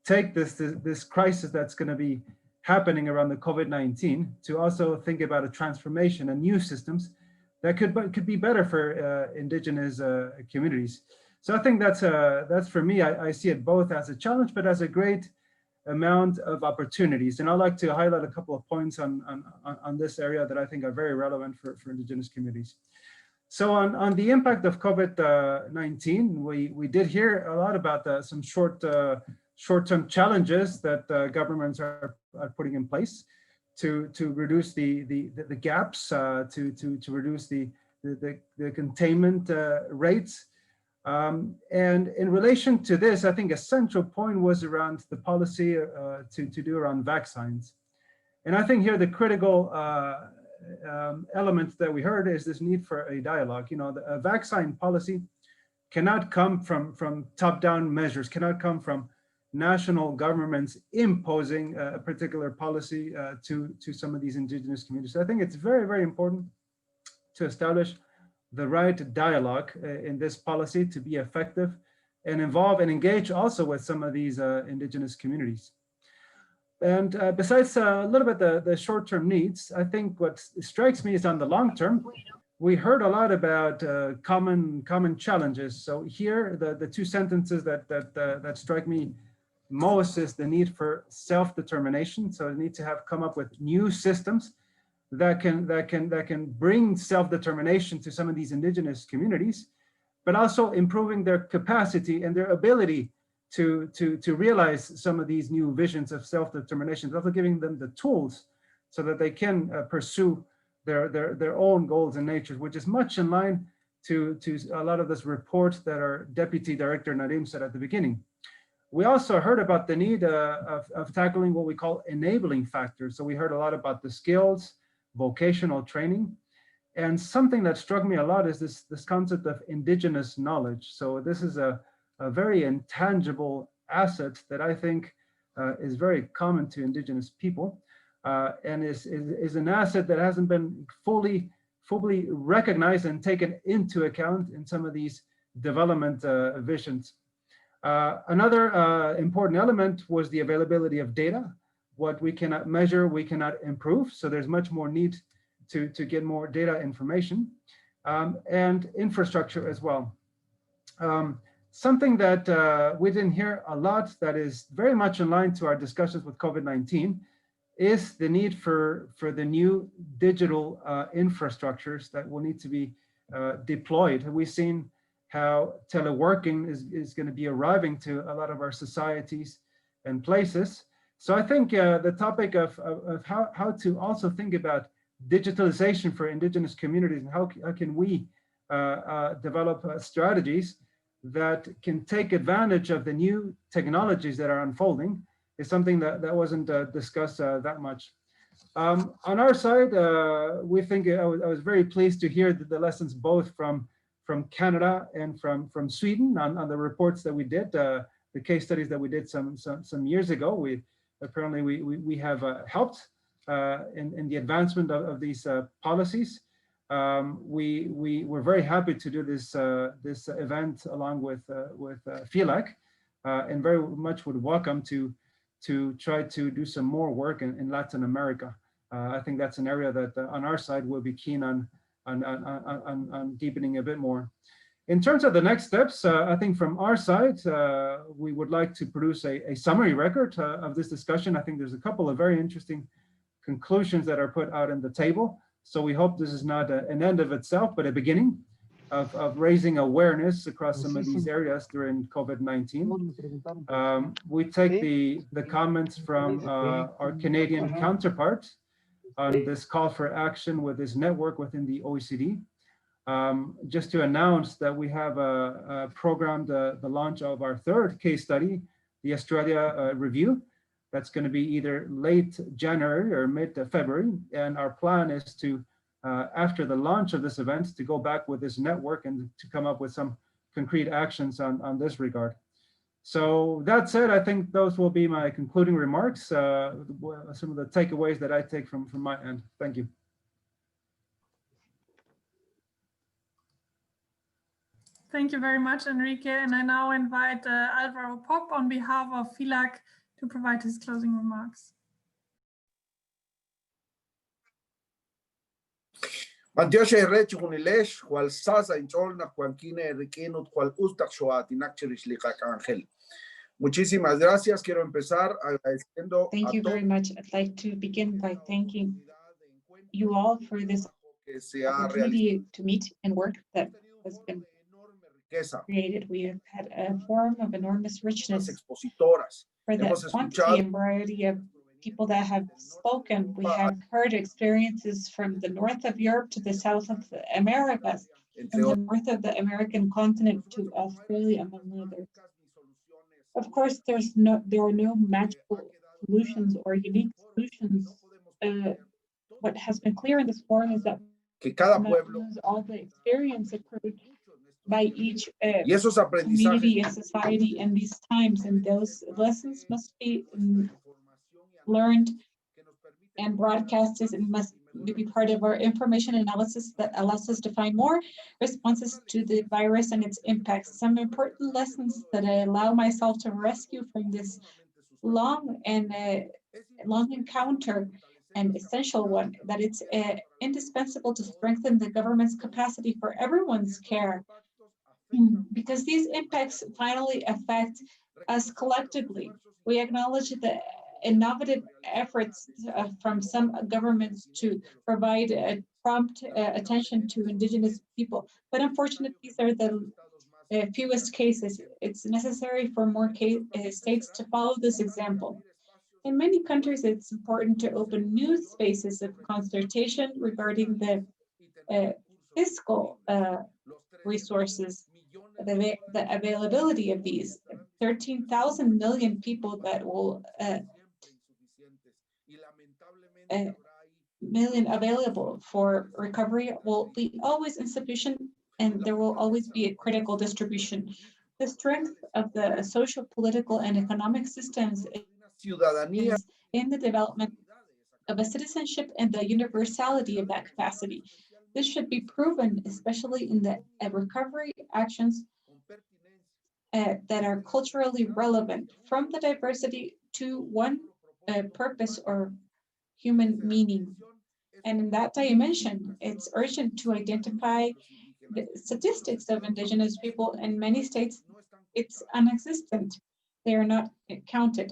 take this crisis that's going to be happening around the COVID-19 to also think about a transformation and new systems that could be better for indigenous communities. So I think that's for me, I see it both as a challenge, but as a great amount of opportunities. And I'd like to highlight a couple of points on this area that I think are very relevant for indigenous communities. So on the impact of COVID-19, we did hear a lot about some short-term challenges that governments are putting in place to reduce the gaps, to reduce the containment rates. And in relation to this, I think a central point was around the policy to do around vaccines. And I think here the critical element that we heard is this need for a dialogue. You know, a vaccine policy cannot come from top-down measures, cannot come from national governments imposing a particular policy to some of these indigenous communities. So I think it's very, very important to establish the right dialogue in this policy to be effective and involve and engage also with some of these indigenous communities. And besides a little bit the short-term needs, I think what strikes me is on the long term, we heard a lot about common challenges. So here, the two sentences that strike me most is the need for self-determination. So the need to come up with new systems that can bring self-determination to some of these indigenous communities, but also improving their capacity and their ability to realize some of these new visions of self-determination, also giving them the tools so that they can pursue their own goals and natures, which is much in line to a lot of this report that our Deputy Director Nadim said at the beginning. We also heard about the need of tackling what we call enabling factors. So we heard a lot about the skills, vocational training, and something that struck me a lot is this concept of indigenous knowledge. So this is a very intangible asset that I think is very common to indigenous people, and is an asset that hasn't been fully recognized and taken into account in some of these development visions. Another important element was the availability of data. What we cannot measure, we cannot improve. So there's much more need to get more data information, and infrastructure as well. Something that we didn't hear a lot that is very much in line to our discussions with COVID-19 is the need for the new digital infrastructures that will need to be deployed. We've seen how teleworking is going to be arriving to a lot of our societies and places. So I think the topic of how to also think about digitalization for Indigenous communities and how can we develop strategies that can take advantage of the new technologies that are unfolding is something that wasn't discussed that much. On our side, we think I was very pleased to hear the lessons both from Canada and from Sweden on the reports that we did, the case studies that we did some years ago. We have helped in the advancement of these policies. We were very happy to do this event along with FILAC, and very much would welcome to try to do some more work in Latin America. I think that's an area that on our side we'll be keen on deepening a bit more. In terms of the next steps, I think from our side, we would like to produce a summary record of this discussion. I think there's a couple of very interesting conclusions that are put out on the table. So we hope this is not an end of itself, but a beginning of raising awareness across some of these areas during COVID-19. We take the comments from our Canadian counterpart on this call for action with this network within the OECD. Just to announce that we have programmed the launch of our third case study, the Australia review. That's going to be either late January or mid-February. And our plan is to, after the launch of this event, to go back with this network and to come up with some concrete actions on this regard. So that said, I think those will be my concluding remarks, some of the takeaways that I take from my end. Thank you. Thank you very much, Enrique. And I now invite Alvaro Pop on behalf of FILAC to provide his closing remarks. Antioche rechi hunilesh cual sasa incholna cuanquine riquinut cual ustak shoatinachirish angel. Muchísimas gracias. Quiero empezar agradeciendo. Thank you very much. I'd like to begin by thanking you all for this opportunity to meet and work that has been created. We have had a forum of enormous richness for the quantity and variety of people that have spoken. We have heard experiences from the north of Europe to the south of the Americas, from the north of the American continent to Australia, among others. Of course, there are no magical solutions or unique solutions. What has been clear in this forum is that all the experience accrued by each community and society in these times, and those lessons must be learned and broadcasted and must be part of our information analysis that allows us to find more responses to the virus and its impacts. Some important lessons that I allow myself to rescue from this long encounter, an essential one, that it's indispensable to strengthen the government's capacity for everyone's care, because these impacts finally affect us collectively. We acknowledge the innovative efforts from some governments to provide a prompt attention to Indigenous people, but unfortunately, these are the fewest cases. It's necessary for more states to follow this example. In many countries, it's important to open new spaces of consultation regarding the fiscal resources, the availability of these. 13,000 million people that will million available for recovery will be always insufficient, and there will always be a critical distribution. The strength of the social, political, and economic systems is in the development of a citizenship and the universality of that capacity. This should be proven, especially in the recovery actions that are culturally relevant, from the diversity to one purpose or human meaning. And in that dimension, it's urgent to identify the statistics of indigenous people. In many states, it's non-existent. They are not counted.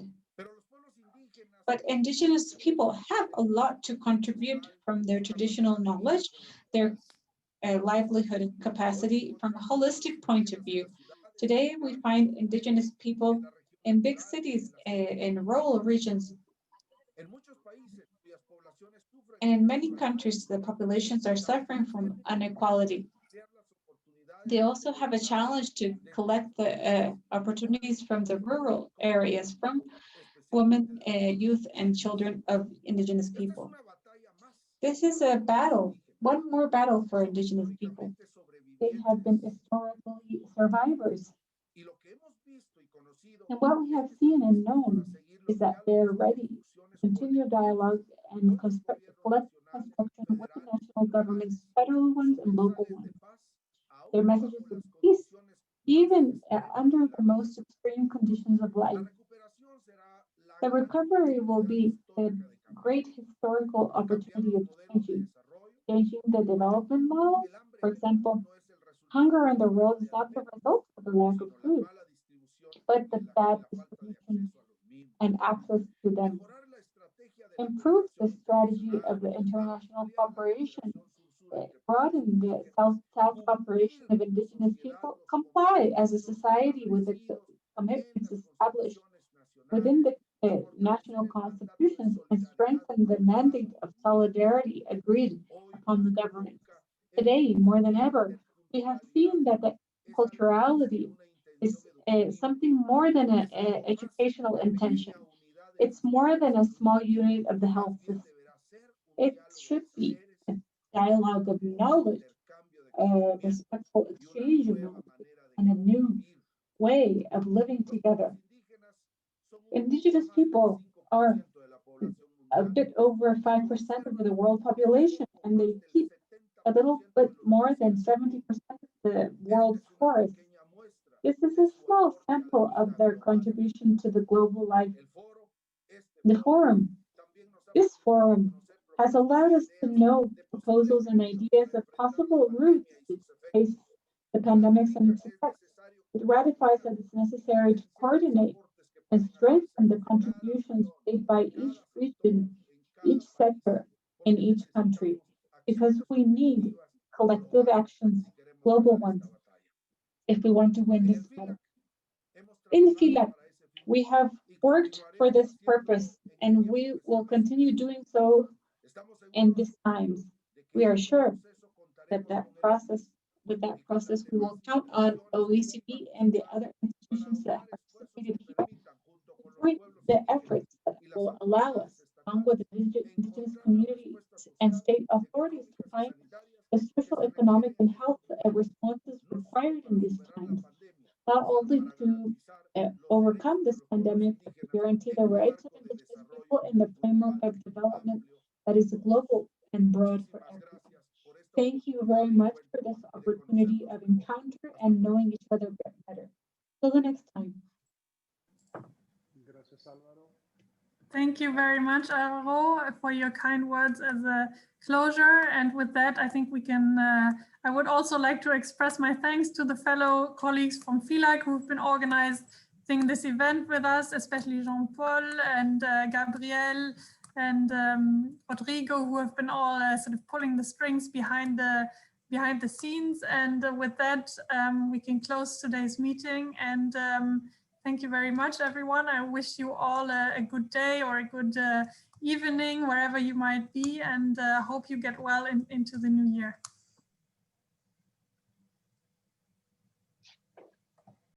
But indigenous people have a lot to contribute from their traditional knowledge, their livelihood capacity from a holistic point of view. Today, we find indigenous people in big cities, in rural regions, and in many countries, the populations are suffering from inequality. They also have a challenge to collect the opportunities from the rural areas, from women, youth, and children of indigenous people. This is a battle, one more battle for indigenous people. They have been historically survivors. And what we have seen and known is that they're ready to continue dialogue and collective construction with the national governments, federal ones and local ones. Their messages of peace, even under the most extreme conditions of life. The recovery will be a great historical opportunity of changing the development model. For example, hunger in the world is not the result of the lack of food, but the bad distribution and access to them. Improve the strategy of the international cooperation, broaden the South-South cooperation of indigenous people, comply as a society with the commitments established within the national constitutions, and strengthen the mandate of solidarity agreed upon the government. Today, more than ever, we have seen that the culturality is something more than an educational intention. It's more than a small unit of the health system. It should be a dialogue of knowledge, a respectful exchange of knowledge, and a new way of living together. Indigenous people are a bit over 5% of the world population, and they keep a little bit more than 70% of the world's forests. This is a small sample of their contribution to the global life. This forum has allowed us to know proposals and ideas of possible routes to face the pandemics and its effects. It ratifies that it's necessary to coordinate and strengthen the contributions made by each region, each sector, in each country, because we need collective actions, global ones, if we want to win this battle. In FILAC, we have worked for this purpose, and we will continue doing so in these times. We are sure that with that process, we will count on OECD and the other institutions that have participated here to join the efforts that will allow us, along with the indigenous communities and state authorities, to find the social, economic, and health responses required in these times, not only to overcome this pandemic, but to guarantee the rights of indigenous people in the framework of development that is global and broad for everyone. Thank you very much for this opportunity of encounter and knowing each other better. Till the next time. Thank you very much, Alvaro, for your kind words as a closure. And with that, I think we can, I would also like to express my thanks to the fellow colleagues from FILAC who've been organizing this event with us, especially Jean-Paul and Gabriel and Rodrigo, who have been all sort of pulling the strings behind the scenes. And with that, we can close today's meeting. And thank you very much, everyone. I wish you all a good day or a good evening, wherever you might be, and hope you get well into the new year.